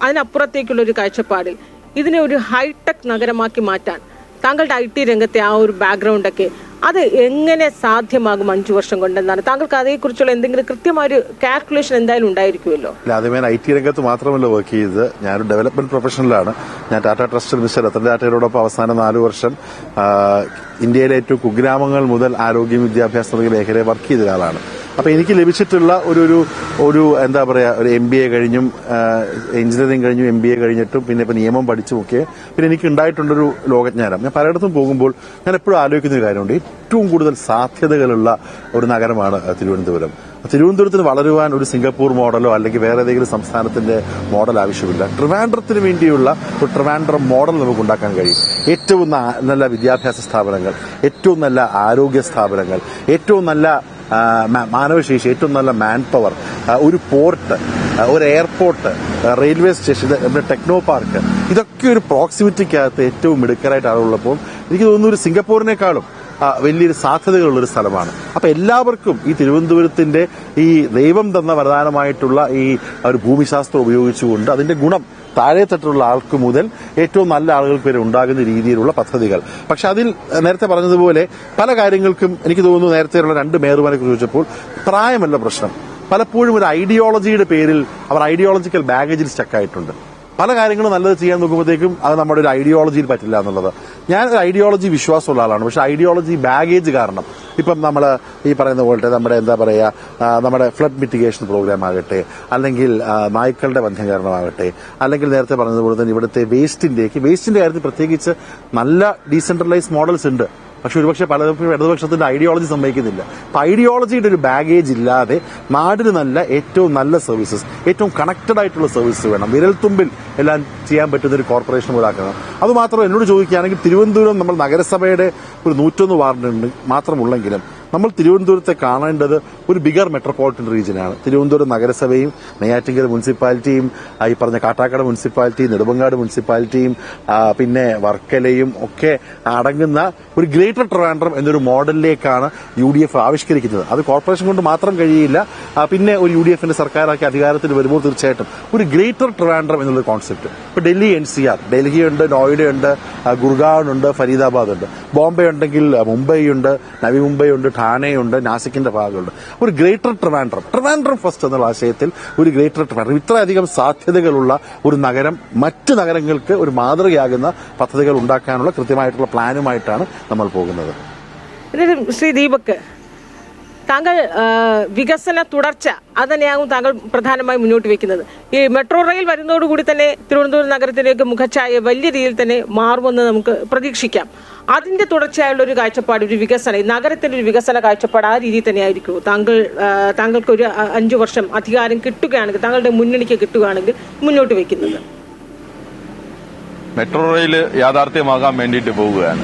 അതിനപ്പുറത്തേക്കുള്ള ഒരു കാഴ്ചപ്പാടിൽ ഇതിനെ ഒരു ഹൈടെക് നഗരമാക്കി മാറ്റാൻ താങ്കളുടെ IT രംഗത്തെ ആ ഒരു ബാക്ക്ഗ്രൗണ്ടൊക്കെ അത് എങ്ങനെ സാധ്യമാകും 5 വർഷം കൊണ്ടെന്നാണ് താങ്കൾക്ക് അതേക്കുറിച്ചുള്ള എന്തെങ്കിലും കൃത്യമായൊരു കാൽക്കുലേഷൻ എന്തായാലും ഉണ്ടായിരിക്കുമല്ലോ? ആദ്യമേ IT രംഗത്ത് മാത്രമല്ല വർക്ക് ചെയ്തത്. ഞാനൊരു ഡെവലപ്മെന്റ് പ്രൊഫഷണലാണ്. ഞാൻ ടാറ്റ ട്രസ്റ്റ് മിസ്റ്റർ രത്തൻ ടാറ്റയോടൊപ്പം അവസാന 4 വർഷം ഇന്ത്യയിലെ ഏറ്റവും കുഗ്രാമങ്ങൾ മുതൽ ആരോഗ്യം, വിദ്യാഭ്യാസം തുടങ്ങിയ മേഖലയിൽ വർക്ക് ചെയ്ത ഒരാളാണ്. അപ്പൊ എനിക്ക് ലഭിച്ചിട്ടുള്ള ഒരു എന്താ പറയാ, ഒരു MBA കഴിഞ്ഞും എഞ്ചിനീയറിംഗ് കഴിഞ്ഞും MBA കഴിഞ്ഞിട്ടും പിന്നെ ഇപ്പൊ നിയമം പഠിച്ചുമൊക്കെ പിന്നെ എനിക്ക് ഉണ്ടായിട്ടുള്ളൊരു ലോകജ്ഞാനം. ഞാൻ പലയിടത്തും പോകുമ്പോൾ ഞാൻ എപ്പോഴും ആലോചിക്കുന്ന ഒരു കാര്യമുണ്ട്. ഏറ്റവും കൂടുതൽ സാധ്യതകളുള്ള ഒരു നഗരമാണ് തിരുവനന്തപുരം. തിരുവനന്തപുരത്തിന് വളരുവാൻ ഒരു സിംഗപ്പൂർ മോഡലോ അല്ലെങ്കിൽ വേറെ ഏതെങ്കിലും സംസ്ഥാനത്തിന്റെ മോഡൽ ആവശ്യമില്ല. ട്രിവാൻഡ്രത്തിന് വേണ്ടിയുള്ള ഒരു ട്രിവാൻഡ്രം മോഡൽ നമുക്ക് ഉണ്ടാക്കാൻ കഴിയും. ഏറ്റവും നല്ല വിദ്യാഭ്യാസ സ്ഥാപനങ്ങൾ, ഏറ്റവും നല്ല ആരോഗ്യ സ്ഥാപനങ്ങൾ, ഏറ്റവും നല്ല മാനവശേഷി, ഏറ്റവും നല്ല മാൻ പവർ, ഒരു പോർട്ട്, ഒരു airport, railway station, techno park, ഇതൊക്കെ ഒരു പ്രോക്സിമിറ്റിക്കകത്ത് ഏറ്റവും മിടുക്കരായിട്ട് ആളുള്ളപ്പോൾ എനിക്ക് തോന്നുന്നു ഒരു സിംഗപ്പൂരിനേക്കാളും വലിയൊരു സാധ്യതകളുള്ളൊരു സ്ഥലമാണ്. അപ്പൊ എല്ലാവർക്കും ഈ തിരുവനന്തപുരത്തിന്റെ ഈ ദൈവം തന്ന വരദാനമായിട്ടുള്ള ഈ ഒരു ഭൂമിശാസ്ത്രം ഉപയോഗിച്ചുകൊണ്ട് അതിന്റെ ഗുണം താഴെത്തട്ടുള്ള ആൾക്ക് മുതൽ ഏറ്റവും നല്ല ആളുകൾക്ക് വരെ ഉണ്ടാകുന്ന രീതിയിലുള്ള പദ്ധതികൾ. പക്ഷെ അതിൽ നേരത്തെ പറഞ്ഞതുപോലെ പല കാര്യങ്ങൾക്കും എനിക്ക് തോന്നുന്നു നേരത്തെയുള്ള 2 മേയർമാരെ കുറിച്ച് ചോദിച്ചപ്പോൾ പ്രായമല്ല പ്രശ്നം. പലപ്പോഴും ഒരു ഐഡിയോളജിയുടെ പേരിൽ അവർ ഐഡിയോളജിക്കൽ ബാഗേജിൽ സ്റ്റക്കായിട്ടുണ്ട്. പല കാര്യങ്ങളും നല്ലത് ചെയ്യാൻ നോക്കുമ്പോഴത്തേക്കും അത് നമ്മുടെ ഒരു ഐഡിയോളജിയിൽ പറ്റില്ല എന്നുള്ളത്. ഞാൻ ഒരു ഐഡിയോളജി വിശ്വാസമുള്ള ആളാണ്. പക്ഷെ ഐഡിയോളജി ബാഗേജ് കാരണം ഇപ്പം നമ്മൾ ഈ പറയുന്ന പോലത്തെ നമ്മുടെ എന്താ പറയുക, നമ്മുടെ ഫ്ലഡ് മിറ്റിഗേഷൻ പ്രോഗ്രാം ആകട്ടെ, അല്ലെങ്കിൽ നായ്ക്കളുടെ ബന്ധം കാരണമാകട്ടെ, അല്ലെങ്കിൽ നേരത്തെ പറഞ്ഞതുപോലെ തന്നെ ഇവിടുത്തെ വേസ്റ്റിന്റെ കാര്യത്തിൽ പ്രത്യേകിച്ച് നല്ല ഡീസെൻട്രലൈസ് മോഡൽസ് ഉണ്ട്. പക്ഷെ ഒരുപക്ഷെ പലപ്പോഴും ഇടതുപക്ഷത്തിന്റെ ഐഡിയോളജി സമ്മതിക്കുന്നില്ല. അപ്പൊ ഐഡിയോളജിയുടെ ഒരു ബാഗേജ് ഇല്ലാതെ നാടിന് ഏറ്റവും നല്ല സർവീസസ്, ഏറ്റവും കണക്റ്റഡ് ആയിട്ടുള്ള സർവീസസ് വേണം. വിരൽത്തുമ്പിൽ എല്ലാം ചെയ്യാൻ പറ്റുന്ന ഒരു കോർപ്പറേഷൻ ഉണ്ടാക്കണം. അതുമാത്രം എന്നോട് ചോദിക്കുകയാണെങ്കിൽ തിരുവനന്തപുരം നമ്മൾ നഗരസഭയുടെ ഒരു 101 വാർഡ് മാത്രമുള്ളെങ്കിലും നമ്മൾ തിരുവനന്തപുരത്തെ കാണേണ്ടത് ഒരു ബിഗർ മെട്രോപൊളിറ്റൻ റീജിയനാണ്. തിരുവനന്തപുരം നഗരസഭയും നെയ്യാറ്റിൻകര മുനിസിപ്പാലിറ്റിയും ഈ പറഞ്ഞ കാട്ടാക്കട മുനിസിപ്പാലിറ്റി, നെടുമങ്ങാട് മുനിസിപ്പാലിറ്റിയും പിന്നെ വർക്കലയും ഒക്കെ അടങ്ങുന്ന ഒരു ഗ്രേറ്റർ ട്രിവാൻഡ്രം എന്നൊരു മോഡലിലേക്കാണ് UDF ആവിഷ്കരിക്കുന്നത്. അത് കോർപ്പറേഷൻ കൊണ്ട് മാത്രം കഴിയില്ല. പിന്നെ ഒരു UDFന്റെ സർക്കാരാക്കി അധികാരത്തിൽ വരുമ്പോൾ തീർച്ചയായിട്ടും ഒരു ഗ്രേറ്റർ ട്രിവാൻഡ്രം എന്നുള്ള കോൺസെപ്റ്റ്. ഇപ്പോൾ ഡൽഹി NCR, ഡൽഹിയുണ്ട്, നോയിഡയുണ്ട്, ഗുർഗാവ് ഉണ്ട്, ഫരീദാബാദ് ഉണ്ട്, ബോംബെ ഉണ്ടെങ്കിൽ മുംബൈ ഉണ്ട്, നവി മുംബൈ ഉണ്ട്, ഠാനെയുണ്ട്, നാസിക്കിന്റെ ഭാഗമുണ്ട്. ഒരു ഗ്രേറ്റർ ട്രിവാൻഡ്രം ഫസ്റ്റ് എന്നുള്ള ആശയത്തിൽ ഒരു ഗ്രേറ്റർ ട്രിവാൻഡ്രം, ഇത്രയധികം സാധ്യതകളുള്ള ഒരു നഗരം മറ്റ് നഗരങ്ങൾക്ക് ഒരു മാതൃകയാകുന്ന പദ്ധതികൾ ഉണ്ടാക്കാനുള്ള കൃത്യമായിട്ടുള്ള പ്ലാനുമായിട്ടാണ് നമ്മൾ പോകുന്നത്. ശ്രീ ദീപക്, താങ്കൾ വികസന തുടർച്ച അത് തന്നെയാകും താങ്കൾ പ്രധാനമായി മുന്നോട്ട് വെക്കുന്നത്. ഈ മെട്രോ റെയിൽ വരുന്നതോടുകൂടി തന്നെ തിരുവനന്തപുരം നഗരത്തിലേക്ക് മുഖച്ഛായ വലിയ രീതിയിൽ തന്നെ മാറുമെന്ന് നമുക്ക് പ്രതീക്ഷിക്കാം. അതിന്റെ തുടർച്ചയായുള്ള ഒരു കാഴ്ചപ്പാട്, ഒരു വികസനം, നഗരത്തിന്റെ ഒരു വികസന കാഴ്ചപ്പാട് ആ രീതിയിൽ തന്നെ ആയിരിക്കുമോ? താങ്കൾക്ക് ഒരു 5 വർഷം അധികാരം കിട്ടുകയാണെങ്കിൽ, താങ്കളുടെ മുന്നണിക്ക് കിട്ടുകയാണെങ്കിൽ മുന്നോട്ട് വെക്കുന്നത്? മെട്രോ റെയിൽ യാഥാർത്ഥ്യമാകാൻ വേണ്ടിയിട്ട് പോവുകയാണ്.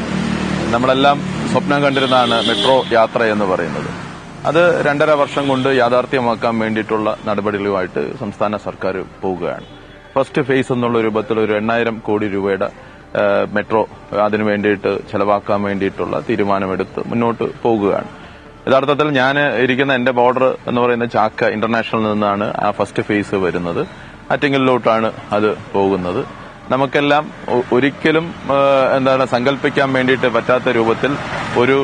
നമ്മളെല്ലാം സ്വപ്നം കണ്ടിരുന്നതാണ് മെട്രോ യാത്ര എന്ന് പറയുന്നത്. അത് 2.5 വർഷം കൊണ്ട് യാഥാർത്ഥ്യമാക്കാൻ വേണ്ടിയിട്ടുള്ള നടപടികളുമായിട്ട് സംസ്ഥാന സർക്കാർ പോവുകയാണ്. ഫസ്റ്റ് ഫേസ് എന്നുള്ള രൂപത്തിൽ ഒരു 8,000 കോടി രൂപയുടെ മെട്രോ അതിനു വേണ്ടിയിട്ട് ചെലവാക്കാൻ വേണ്ടിയിട്ടുള്ള തീരുമാനമെടുത്ത് മുന്നോട്ട് പോകുകയാണ്. യഥാർത്ഥത്തിൽ ഞാൻ ഇരിക്കുന്ന എന്റെ ബോർഡർ എന്ന് പറയുന്ന ചാക്ക ഇന്റർനാഷണലിൽ നിന്നാണ് ആ ഫസ്റ്റ് ഫേസ് വരുന്നത്. ആറ്റിങ്ങലിലോട്ടാണ് അത് പോകുന്നത്. നമുക്കെല്ലാം ഒരിക്കലും സങ്കല്പിക്കാൻ വേണ്ടിയിട്ട് പറ്റാത്ത രൂപത്തിൽ ഒരു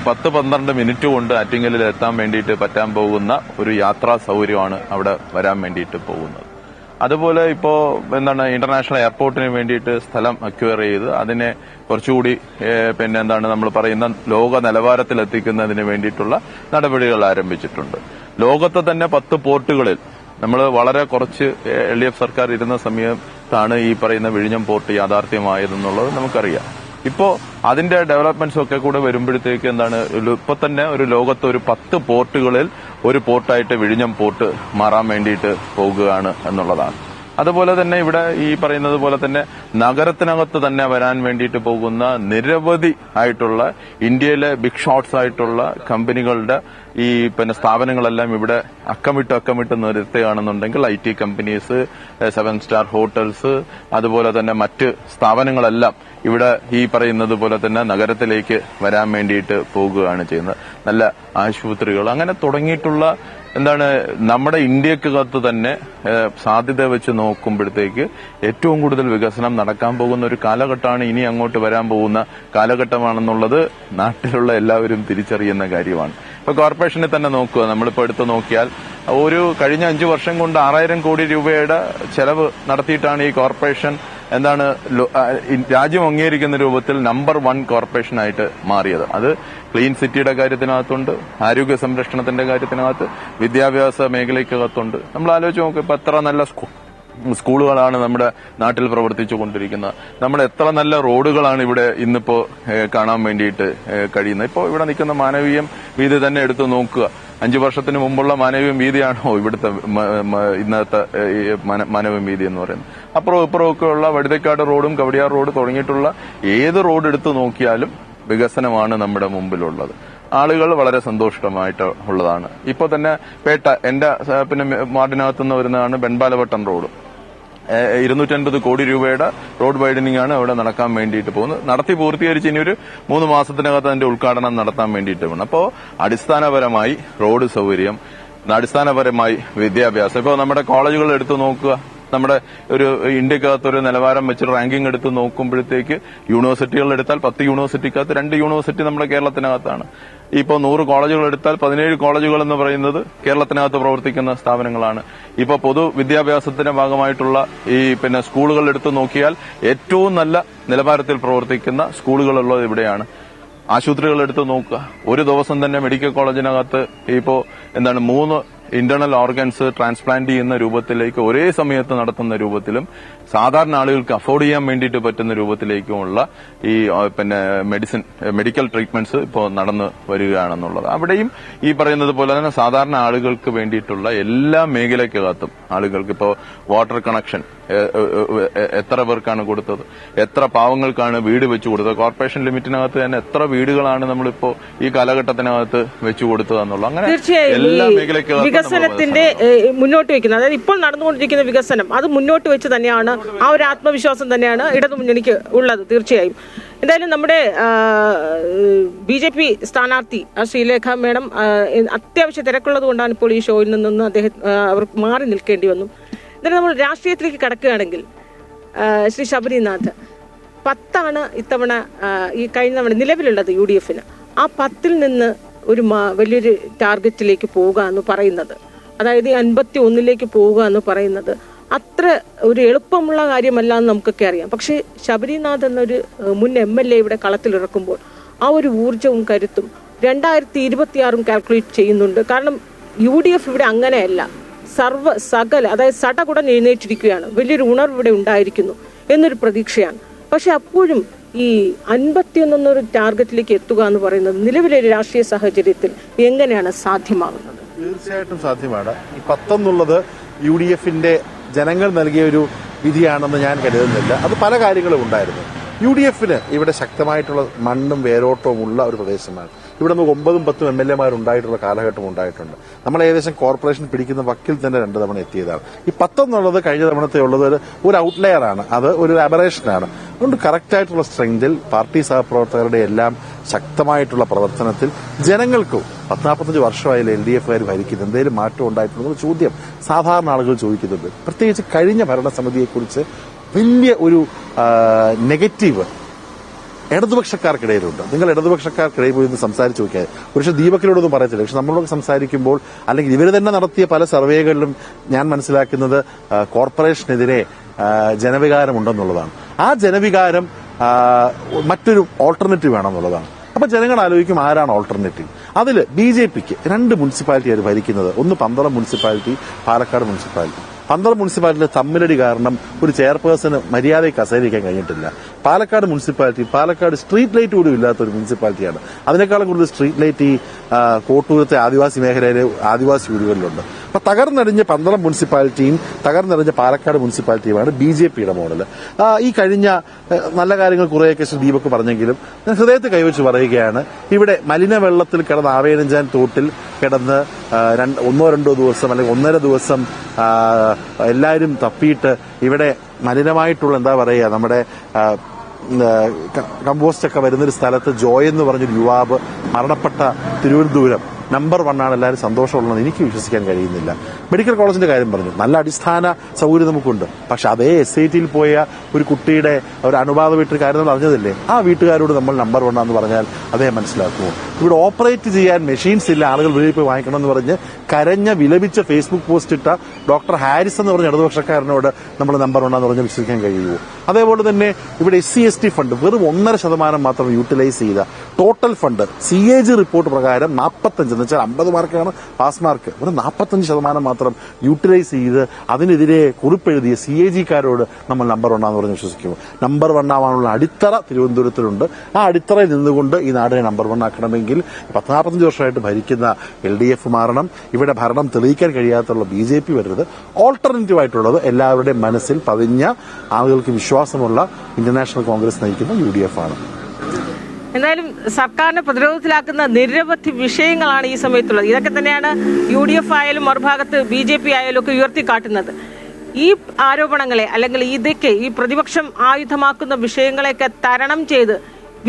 10-12 മിനിറ്റ് കൊണ്ട് ആറ്റിങ്ങലിൽ എത്താൻ വേണ്ടിയിട്ട് പറ്റാൻ പോകുന്ന ഒരു യാത്രാ സൗകര്യമാണ് അവിടെ വരാൻ വേണ്ടിയിട്ട് പോകുന്നത്. അതുപോലെ ഇപ്പോ ഇന്റർനാഷണൽ എയർപോർട്ടിന് വേണ്ടിയിട്ട് സ്ഥലം അക്വയർ ചെയ്ത് അതിനെ കുറച്ചുകൂടി നമ്മൾ പറയുന്ന ലോക നിലവാരത്തിൽ എത്തിക്കുന്നതിന് വേണ്ടിയിട്ടുള്ള നടപടികൾ ആരംഭിച്ചിട്ടുണ്ട്. ലോകത്തെ തന്നെ 10 പോർട്ടുകളിൽ നമ്മൾ വളരെ കുറച്ച് LDF സർക്കാർ ഇരുന്ന സമയത്താണ് ഈ പറയുന്ന വിഴിഞ്ഞം പോർട്ട് യാഥാർത്ഥ്യമായതെന്നുള്ളത് നമുക്കറിയാം. ഇപ്പോ അതിന്റെ ഡെവലപ്മെന്റ്സ് ഒക്കെ കൂടെ വരുമ്പോഴത്തേക്ക് ഇപ്പൊ തന്നെ ഒരു ലോകത്ത് ഒരു 10 പോർട്ടുകളിൽ ഒരു പോർട്ടായിട്ട് വിഴിഞ്ഞം പോർട്ട് മാറാൻ വേണ്ടിയിട്ട് പോകുകയാണ് എന്നുള്ളതാണ്. അതുപോലെ തന്നെ ഇവിടെ ഈ പറയുന്നത് പോലെ തന്നെ നഗരത്തിനകത്ത് തന്നെ വരാൻ വേണ്ടിയിട്ട് പോകുന്ന നിരവധി ആയിട്ടുള്ള ഇന്ത്യയിലെ ബിഗ് ഷോട്ട്സ് ആയിട്ടുള്ള കമ്പനികളുടെ ഈ സ്ഥാപനങ്ങളെല്ലാം ഇവിടെ അക്കമിട്ട് നിർത്തുകയാണെന്നുണ്ടെങ്കിൽ IT കമ്പനീസ്, 7 സ്റ്റാർ ഹോട്ടൽസ്, അതുപോലെ തന്നെ മറ്റ് സ്ഥാപനങ്ങളെല്ലാം ഇവിടെ ഈ പറയുന്നത് പോലെ തന്നെ നഗരത്തിലേക്ക് വരാൻ വേണ്ടിയിട്ട് പോകുകയാണ് ചെയ്യുന്നത്. നല്ല ആശുപത്രികൾ അങ്ങനെ തുടങ്ങിയിട്ടുള്ള നമ്മുടെ ഇന്ത്യക്കകത്ത് തന്നെ സാധ്യത വെച്ച് നോക്കുമ്പോഴത്തേക്ക് ഏറ്റവും കൂടുതൽ വികസനം നടക്കാൻ പോകുന്ന ഒരു കാലഘട്ടമാണ് ഇനി അങ്ങോട്ട് വരാൻ പോകുന്ന കാലഘട്ടമാണെന്നുള്ളത് നാട്ടിലുള്ള എല്ലാവരും തിരിച്ചറിയുന്ന കാര്യമാണ്. ഇപ്പൊ കോർപ്പറേഷനെ തന്നെ നോക്കുക, നമ്മളിപ്പോ എടുത്തു നോക്കിയാൽ ഒരു കഴിഞ്ഞ 5 വർഷം കൊണ്ട് 6,000 കോടി രൂപയുടെ ചെലവ് നടത്തിയിട്ടാണ് ഈ കോർപ്പറേഷൻ രാജ്യം അംഗീകരിക്കുന്ന രൂപത്തിൽ നമ്പർ 1 കോർപ്പറേഷനായിട്ട് മാറിയത്. അത് ക്ലീൻ സിറ്റിയുടെ കാര്യത്തിനകത്തുണ്ട്, ആരോഗ്യ സംരക്ഷണത്തിന്റെ കാര്യത്തിനകത്ത്, വിദ്യാഭ്യാസ മേഖലയ്ക്കകത്തുണ്ട്. നമ്മൾ ആലോചിച്ച് നോക്കുക, ഇപ്പൊ എത്ര നല്ല സ്കൂളുകളാണ് നമ്മുടെ നാട്ടിൽ പ്രവർത്തിച്ചുകൊണ്ടിരിക്കുന്നത്. നമ്മൾ എത്ര നല്ല റോഡുകളാണ് ഇവിടെ ഇന്നിപ്പോ കാണാൻ വേണ്ടിയിട്ട് കഴിയുന്നത്. ഇപ്പോൾ ഇവിടെ നിൽക്കുന്ന മാനവീയം വീതി തന്നെ എടുത്തു നോക്കുക. 5 വർഷത്തിന് മുമ്പുള്ള മാനവീയം വീതിയാണോ ഇവിടുത്തെ ഇന്നത്തെ മാനവീയം വീതി എന്ന് പറയുന്നത്? അപ്പുറവും ഇപ്പുറമൊക്കെ ഉള്ള വഴുതക്കാട് റോഡും കവടിയാർ റോഡ് തുടങ്ങിയിട്ടുള്ള ഏത് റോഡ് എടുത്തു നോക്കിയാലും വികസനമാണ് നമ്മുടെ മുമ്പിലുള്ളത്. ആളുകൾ വളരെ സന്തോഷമായിട്ട് ഉള്ളതാണ്. ഇപ്പൊ തന്നെ പേട്ട എന്റെ വാർഡിനകത്തുനിന്ന് വരുന്നതാണ് ബെൻപാലവട്ടം റോഡ്. 250 കോടി രൂപയുടെ റോഡ് വൈഡനിങ് ആണ് അവിടെ നടക്കാൻ വേണ്ടിയിട്ട് പോകുന്നത്. നടത്തി പൂർത്തീകരിച്ച് ഇനി ഒരു 3 മാസത്തിനകത്ത് അതിന്റെ ഉദ്ഘാടനം നടത്താൻ വേണ്ടിയിട്ട് വേണം. അപ്പോൾ അടിസ്ഥാനപരമായി റോഡ് സൗകര്യം, അടിസ്ഥാനപരമായി വിദ്യാഭ്യാസം. ഇപ്പോൾ നമ്മുടെ കോളേജുകൾ എടുത്തു നോക്കുക, നമ്മുടെ ഒരു ഇന്ത്യക്കകത്ത് ഒരു നിലവാരം വെച്ച് റാങ്കിംഗ് എടുത്ത് നോക്കുമ്പോഴത്തേക്ക് യൂണിവേഴ്സിറ്റികൾ എടുത്താൽ 10 യൂണിവേഴ്സിറ്റിക്കകത്ത് 2 യൂണിവേഴ്സിറ്റി നമ്മുടെ കേരളത്തിനകത്താണ്. ഇപ്പോൾ 100 കോളേജുകൾ എടുത്താൽ 17 കോളേജുകൾ എന്ന് പറയുന്നത് കേരളത്തിനകത്ത് പ്രവർത്തിക്കുന്ന സ്ഥാപനങ്ങളാണ്. ഇപ്പോൾ പൊതുവിദ്യാഭ്യാസത്തിന്റെ ഭാഗമായിട്ടുള്ള ഈ സ്കൂളുകൾ എടുത്തു നോക്കിയാൽ ഏറ്റവും നല്ല നിലവാരത്തിൽ പ്രവർത്തിക്കുന്ന സ്കൂളുകളുള്ളത് ഇവിടെയാണ്. ആശുപത്രികൾ എടുത്തു നോക്കുക, ഒരു ദിവസം തന്നെ മെഡിക്കൽ കോളേജിനകത്ത് ഇപ്പോ 3 ഇന്റേണൽ ഓർഗൻസ് ട്രാൻസ്പ്ലാന്റ് ചെയ്യുന്ന രൂപത്തിലേക്ക് ഒരേ സമയത്ത് നടത്തുന്ന രൂപത്തിലും സാധാരണ ആളുകൾക്ക് അഫോർഡ് ചെയ്യാൻ വേണ്ടിയിട്ട് പറ്റുന്ന രൂപത്തിലേക്കുമുള്ള ഈ മെഡിക്കൽ ട്രീറ്റ്മെന്റ്സ് ഇപ്പോൾ നടന്നു വരികയാണെന്നുള്ളത്. അവിടെയും ഈ പറയുന്നത് പോലെ തന്നെ സാധാരണ ആളുകൾക്ക് വേണ്ടിയിട്ടുള്ള എല്ലാ മേഖലയ്ക്കകത്തും ആളുകൾക്ക് ഇപ്പോൾ വാട്ടർ കണക്ഷൻ എത്ര പേർക്കാണ് കൊടുത്തത്, എത്ര പാവങ്ങൾക്കാണ് വീട് വെച്ചു കൊടുത്തത്, കോർപ്പറേഷൻ ലിമിറ്റിനകത്ത് തന്നെ എത്ര വീടുകളാണ് നമ്മളിപ്പോ ഈ കാലഘട്ടത്തിനകത്ത് വെച്ചു കൊടുത്തതെന്നുള്ള അങ്ങനെ എല്ലാ മേഖലയ്ക്കകത്തും വികസനത്തിന്റെ മുന്നോട്ട് വെക്കുന്നത്, അതായത് ഇപ്പോൾ നടന്നുകൊണ്ടിരിക്കുന്ന വികസനം അത് മുന്നോട്ട് വെച്ച് തന്നെയാണ്, ആ ഒരു ആത്മവിശ്വാസം തന്നെയാണ് ഇടതുമുന്നണിക്ക് ഉള്ളത്. തീർച്ചയായും എന്തായാലും നമ്മുടെ BJP സ്ഥാനാർത്ഥി ശ്രീലേഖ മേഡം അത്യാവശ്യ തിരക്കുള്ളത് കൊണ്ടാണ് ഇപ്പോൾ ഈ ഷോയിൽ നിന്നൊന്ന് അവർ മാറി നിൽക്കേണ്ടി വന്നു. എന്തായാലും നമ്മൾ രാഷ്ട്രീയത്തിലേക്ക് കടക്കുകയാണെങ്കിൽ ശ്രീ ശബരിനാഥ്, 10 ഇത്തവണ ഈ കഴിഞ്ഞ തവണ നിലവിലുള്ളത് UDF-ന്. ആ 10 നിന്ന് ഒരു വലിയൊരു ടാർഗറ്റിലേക്ക് പോവുക എന്ന് പറയുന്നത്, അതായത് 51 പോവുക എന്ന് പറയുന്നത് അത്ര ഒരു എളുപ്പമുള്ള കാര്യമല്ല എന്ന് നമുക്കൊക്കെ അറിയാം. പക്ഷേ ശബരിനാഥ് എന്നൊരു മുൻ MLA ഇവിടെ കളത്തിലിറക്കുമ്പോൾ ആ ഒരു ഊർജവും കരുത്തും 2026 കാൽക്കുലേറ്റ് ചെയ്യുന്നുണ്ട്. കാരണം UDF ഇവിടെ അങ്ങനെയല്ല, സകല അതായത് സടകുടൻ എഴുന്നേറ്റിരിക്കുകയാണ്, വലിയൊരു ഉണർവ് ഇവിടെ ഉണ്ടായിരിക്കുന്നു എന്നൊരു പ്രതീക്ഷയാണ്. പക്ഷെ അപ്പോഴും ഈ 51 ടാർഗറ്റിലേക്ക് എത്തുക എന്ന് പറയുന്നത് നിലവിലെ രാഷ്ട്രീയ സാഹചര്യത്തിൽ എങ്ങനെയാണ് സാധ്യമാകുന്നത്? തീർച്ചയായിട്ടും സാധ്യമാണ്. ഈ 10 എന്നുള്ളത് UDF-ന്റെ ജനങ്ങൾ നൽകിയ ഒരു വിധിയാണെന്ന് ഞാൻ കരുതുന്നില്ല. അത് പല കാര്യങ്ങളും ഉണ്ടായിരുന്നു. UDF-ന് ഇവിടെ ശക്തമായിട്ടുള്ള മണ്ണും വേരോട്ടവും ഉള്ള ഒരു പ്രദേശമാണ്. ഇവിടെ നമുക്ക് 9-10 MLA-മാർ ഉണ്ടായിട്ടുള്ള കാലഘട്ടം ഉണ്ടായിട്ടുണ്ട്. നമ്മൾ ഏകദേശം കോർപ്പറേഷൻ പിടിക്കുന്ന വക്കിൽ തന്നെ 2 തവണ എത്തിയതാണ്. ഈ 10 എന്നുള്ളത് കഴിഞ്ഞ തവണത്തെ ഉള്ളത് ഒരു ഔട്ട്ലെയർ ആണ്, അത് ഒരു അബറേഷനാണ്. അതുകൊണ്ട് കറക്റ്റായിട്ടുള്ള സ്ട്രെങ്തിൽ പാർട്ടി സഹപ്രവർത്തകരുടെ എല്ലാം ശക്തമായിട്ടുള്ള പ്രവർത്തനത്തിൽ ജനങ്ങൾക്കും 40-45 വർഷമായാലും LDF-കാർ ഭരിക്കുന്നത് എന്തെങ്കിലും മാറ്റം ഉണ്ടായിട്ടുള്ള ചോദ്യം സാധാരണ ആളുകൾ ചോദിക്കുന്നുണ്ട്. പ്രത്യേകിച്ച് കഴിഞ്ഞ ഭരണസമിതിയെക്കുറിച്ച് വലിയ ഒരു നെഗറ്റീവ് ഇടതുപക്ഷക്കാർക്കിടയിലുണ്ട്. നിങ്ങൾ ഇടതുപക്ഷക്കാർക്കിടയിൽ പോയി സംസാരിച്ച് നോക്കിയാൽ പക്ഷേ ദീപക്കിനോടൊന്നും പറയത്തില്ല. പക്ഷെ നമ്മളോട് സംസാരിക്കുമ്പോൾ അല്ലെങ്കിൽ ഇവർ തന്നെ നടത്തിയ പല സർവേകളിലും ഞാൻ മനസ്സിലാക്കുന്നത് കോർപ്പറേഷനെതിരെ ജനവികാരമുണ്ടെന്നുള്ളതാണ്. ആ ജനവികാരം മറ്റൊരു ഓൾട്ടർനേറ്റീവ് വേണമെന്നുള്ളതാണ്. അപ്പൊ ജനങ്ങൾ ആലോചിക്കും ആരാണ് ഓൾട്ടർനേറ്റീവ്. അതിൽ BJP-ക്ക് 2 മുനിസിപ്പാലിറ്റി അവർ ഭരിക്കുന്നത്, ഒന്ന് Pandalam municipality, Palakkad municipality. Pandalam municipality തമ്മിലടി കാരണം ഒരു ചെയർപേഴ്സന് മര്യാദയ്ക്ക് കസേരയ്ക്കാൻ കഴിഞ്ഞിട്ടില്ല. Palakkad municipality, Palakkad street light പോലും ഇല്ലാത്ത ഒരു മുനിസിപ്പാലിറ്റിയാണ്. അതിനേക്കാളും കൂടുതൽ സ്ട്രീറ്റ് ലൈറ്റ് ഈ കോട്ടൂരത്തെ ആദിവാസി മേഖലയിലെ ആദിവാസി വീടുകളിലുണ്ട്. അപ്പൊ തകർന്നടിഞ്ഞ പന്തളം മുനിസിപ്പാലിറ്റിയും തകർന്നടിഞ്ഞ പാലക്കാട് മുനിസിപ്പാലിറ്റിയുമാണ് BJP-യുടെ മോഡൽ. ഈ കഴിഞ്ഞ നല്ല കാര്യങ്ങൾ കുറേയൊക്കെ ശ്രീ ദീപക് പറഞ്ഞെങ്കിലും ഞാൻ ഹൃദയത്തിൽ കൈവച്ച് പറയുകയാണ്, ഇവിടെ മലിനവെള്ളത്തിൽ കിടന്ന് ആവേനഞ്ചാൻ തോട്ടിൽ കിടന്ന് 1-2 ദിവസം അല്ലെങ്കിൽ 1.5 ദിവസം എല്ലാവരും തപ്പിയിട്ട് ഇവിടെ മലിനമായിട്ടുള്ള എന്താ പറയുക നമ്മുടെ കമ്പോസ്റ്റ് ഒക്കെ വരുന്നൊരു സ്ഥലത്ത് ജോയ് എന്ന് പറഞ്ഞൊരു യുവാവ് മരണപ്പെട്ട തിരുവനന്തപുരം നമ്പർ 1 ആണ്. എല്ലാവരും സന്തോഷമുള്ളതെന്ന് എനിക്ക് വിശ്വസിക്കാൻ കഴിയുന്നില്ല. മെഡിക്കൽ കോളേജിന്റെ കാര്യം പറഞ്ഞു, നല്ല അടിസ്ഥാന സൗകര്യം നമുക്കുണ്ട്. പക്ഷെ അതേ SIT-യിൽ പോയ ഒരു കുട്ടിയുടെ ഒരു അനുവാദ വീട്ടിൽ കാര്യം നമ്മൾ അറിഞ്ഞതില്ലേ, ആ വീട്ടുകാരോട് നമ്മൾ നമ്പർ 1 ആണെന്ന് പറഞ്ഞാൽ അദ്ദേഹം മനസ്സിലാക്കുമോ? ഇവിടെ ഓപ്പറേറ്റ് ചെയ്യാൻ മെഷീൻസ് ഇല്ല, ആളുകൾ വെളിയിൽ പോയി വാങ്ങിക്കണം എന്ന് പറഞ്ഞ് കരഞ്ഞ വിലപിച്ച ഫേസ്ബുക്ക് പോസ്റ്റ് ഇട്ട ഡോക്ടർ ഹാരിസ് എന്ന് പറഞ്ഞ ഇടതുപക്ഷക്കാരനോട് നമ്മൾ നമ്പർ 1 എന്ന് പറഞ്ഞ് വിശ്വസിക്കാൻ കഴിയുമോ? അതേപോലെ തന്നെ ഇവിടെ SC/ST ഫണ്ട് വെറും 1.5% മാത്രം യൂട്ടിലൈസ് ചെയ്ത ടോട്ടൽ ഫണ്ട് CAG റിപ്പോർട്ട് പ്രകാരം 45 എന്ന് വെച്ചാൽ 50 മാർക്കാണ് പാസ് മാർക്ക്, ഒരു 45% മാത്രം യൂട്ടിലൈസ് ചെയ്ത് അതിനെതിരെ കുറിപ്പെഴുതിയ CAG-കാരോട് നമ്മൾ നമ്പർ 1 എന്ന് പറഞ്ഞ് വിശ്വസിക്കുമോ? നമ്പർ 1 ആവാനുള്ള അടിത്തറ തിരുവനന്തപുരത്തിലുണ്ട്. ആ അടിത്തറയിൽ നിന്നുകൊണ്ട് ഈ നാടിനെ നമ്പർ 1 ആക്കണമെങ്കിൽ 45 വർഷമായിട്ട് ഭരിക്കുന്ന LDF മാറണം. ഇവിടെ ഭരണം തെളിയിക്കാൻ കഴിയാത്തുള്ള BJP വരരുത്. ഓൾട്ടർനേറ്റീവ് ആയിട്ടുള്ളത് എല്ലാവരുടെയും മനസ്സിൽ പതിഞ്ഞ ആളുകൾക്ക് വിശ്വാസമുള്ള ഇന്റർനാഷണൽ കോൺഗ്രസ് നയിക്കുന്ന UDF ആണ്. എന്തായാലും സർക്കാരിനെ പ്രതിരോധത്തിലാക്കുന്ന നിരവധി വിഷയങ്ങളാണ് ഈ സമയത്തുള്ളത്. ഇതൊക്കെ തന്നെയാണ് UDF ആയാലും മറുഭാഗത്ത് BJP ആയാലും ഒക്കെ ഉയർത്തിക്കാട്ടുന്നത്. ഈ ആരോപണങ്ങളെ അല്ലെങ്കിൽ ഇതൊക്കെ ഈ പ്രതിപക്ഷം ആയുധമാക്കുന്ന വിഷയങ്ങളെയൊക്കെ തരണം ചെയ്ത്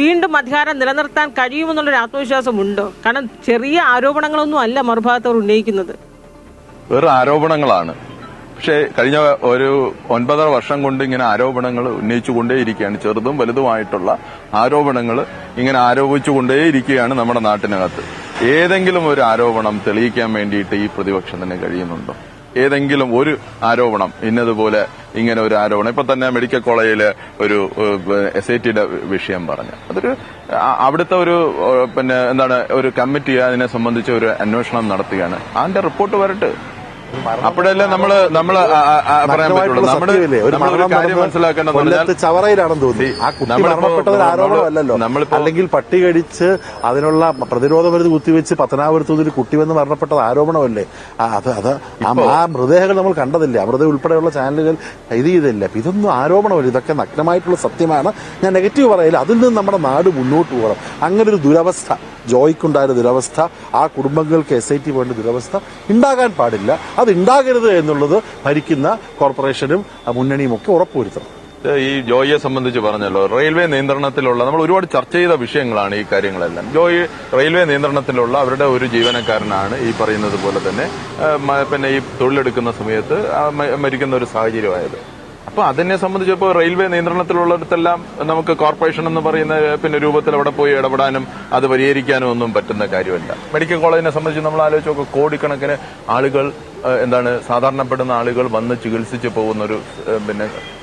വീണ്ടും അധികാരം നിലനിർത്താൻ കഴിയുമെന്നുള്ളൊരു ആത്മവിശ്വാസം ഉണ്ടോ? കാരണം ചെറിയ ആരോപണങ്ങളൊന്നും അല്ല മറുഭാഗത്തവർ ഉന്നയിക്കുന്നത്, വേറെ ആരോപണങ്ങളാണ്. പക്ഷേ കഴിഞ്ഞ ഒരു 9.5 വർഷം കൊണ്ട് ഇങ്ങനെ ആരോപണങ്ങൾ ഉന്നയിച്ചുകൊണ്ടേയിരിക്കുകയാണ്. ചെറുതും വലുതുമായിട്ടുള്ള ആരോപണങ്ങൾ ഇങ്ങനെ ആരോപിച്ചുകൊണ്ടേയിരിക്കുകയാണ് നമ്മുടെ നാട്ടിനകത്ത്. ഏതെങ്കിലും ഒരു ആരോപണം തെളിയിക്കാൻ വേണ്ടിയിട്ട് ഈ പ്രതിപക്ഷം തന്നെ കഴിയുന്നുണ്ടോ? ഏതെങ്കിലും ഒരു ആരോപണം ഇന്നതുപോലെ ഇങ്ങനെ ഒരു ആരോപണം. ഇപ്പൊ തന്നെ മെഡിക്കൽ കോളേജിലെ ഒരു SITയുടെ വിഷയം പറഞ്ഞു. അതൊരു അവിടുത്തെ ഒരു ഒരു കമ്മിറ്റി അതിനെ സംബന്ധിച്ച് ഒരു അന്വേഷണം നടത്തുകയാണ്. അതിന്റെ റിപ്പോർട്ട് വരട്ടെ. അപ്പോഴല്ലേ നമ്മള് പറയാൻ പറ്റുള്ളൂ. നമ്മളൊരു കാര്യം മനസ്സിലാക്കേണ്ടത് ചവറയിലാണെന്ന് തോന്നി. ആ കുട്ടി മരണപ്പെട്ടത് ആരോപണമല്ലല്ലോ. അല്ലെങ്കിൽ പട്ടി കടിച്ച് അതിനുള്ള പ്രതിരോധ മരുന്ന് കുത്തിവെച്ച് പത്തനാപുരത്തൂരിൽ കുട്ടി വന്ന് മരണപ്പെട്ടത് ആരോപണമല്ലേ? ആ മൃതദേഹങ്ങൾ നമ്മൾ കണ്ടതില്ലേ? അമൃത ഉൾപ്പെടെയുള്ള ചാനലുകൾ ഇത് ചെയ്തില്ല. ഇതൊന്നും ആരോപണമല്ല, ഇതൊക്കെ നഗ്നമായിട്ടുള്ള സത്യമാണ്. ഞാൻ നെഗറ്റീവ് പറയില്ല. അതിൽ നിന്ന് നമ്മുടെ നാട് മുന്നോട്ട് പോകണം. അങ്ങനെ ഒരു ദുരവസ്ഥ ജോയ്ക്കുണ്ടായ ദുരവസ്ഥ, ആ കുടുംബങ്ങൾക്ക് SIT വേണ്ട ദുരവസ്ഥ ഉണ്ടാകാൻ പാടില്ല. അത് ഉണ്ടാകരുത് എന്നുള്ളത് ഭരിക്കുന്ന കോർപ്പറേഷനും മുന്നണിയും ഒക്കെ ഉറപ്പുവരുത്തണം. ഈ ജോയിയെ സംബന്ധിച്ച് പറഞ്ഞല്ലോ, റെയിൽവേ നിയന്ത്രണത്തിലുള്ള നമ്മൾ ഒരുപാട് ചർച്ച ചെയ്ത വിഷയങ്ങളാണ് ഈ കാര്യങ്ങളെല്ലാം. ജോയി റെയിൽവേ നിയന്ത്രണത്തിലുള്ള അവരുടെ ഒരു ജീവനക്കാരനാണ്. ഈ പറയുന്നത് പോലെ തന്നെ പിന്നെ ഈ തൊഴിലെടുക്കുന്ന സമയത്ത് മരിക്കുന്ന ഒരു സാഹചര്യമായത്. അപ്പൊ അതിനെ സംബന്ധിച്ചപ്പോൾ റെയിൽവേ നിയന്ത്രണത്തിലുള്ളിടത്തെല്ലാം നമുക്ക് കോർപ്പറേഷൻ എന്ന് പറയുന്ന രൂപത്തിൽ അവിടെ പോയി ഇടപെടാനും അത് പരിഹരിക്കാനും ഒന്നും പറ്റുന്ന കാര്യമല്ല. മെഡിക്കൽ കോളേജിനെ സംബന്ധിച്ച് നമ്മൾ ആലോചിച്ച് നോക്കുക, കോടിക്കണക്കിന് ആളുകൾ സാധാരണപ്പെടുന്ന ആളുകൾ വന്ന് ചികിത്സിച്ച് പോകുന്ന ഒരു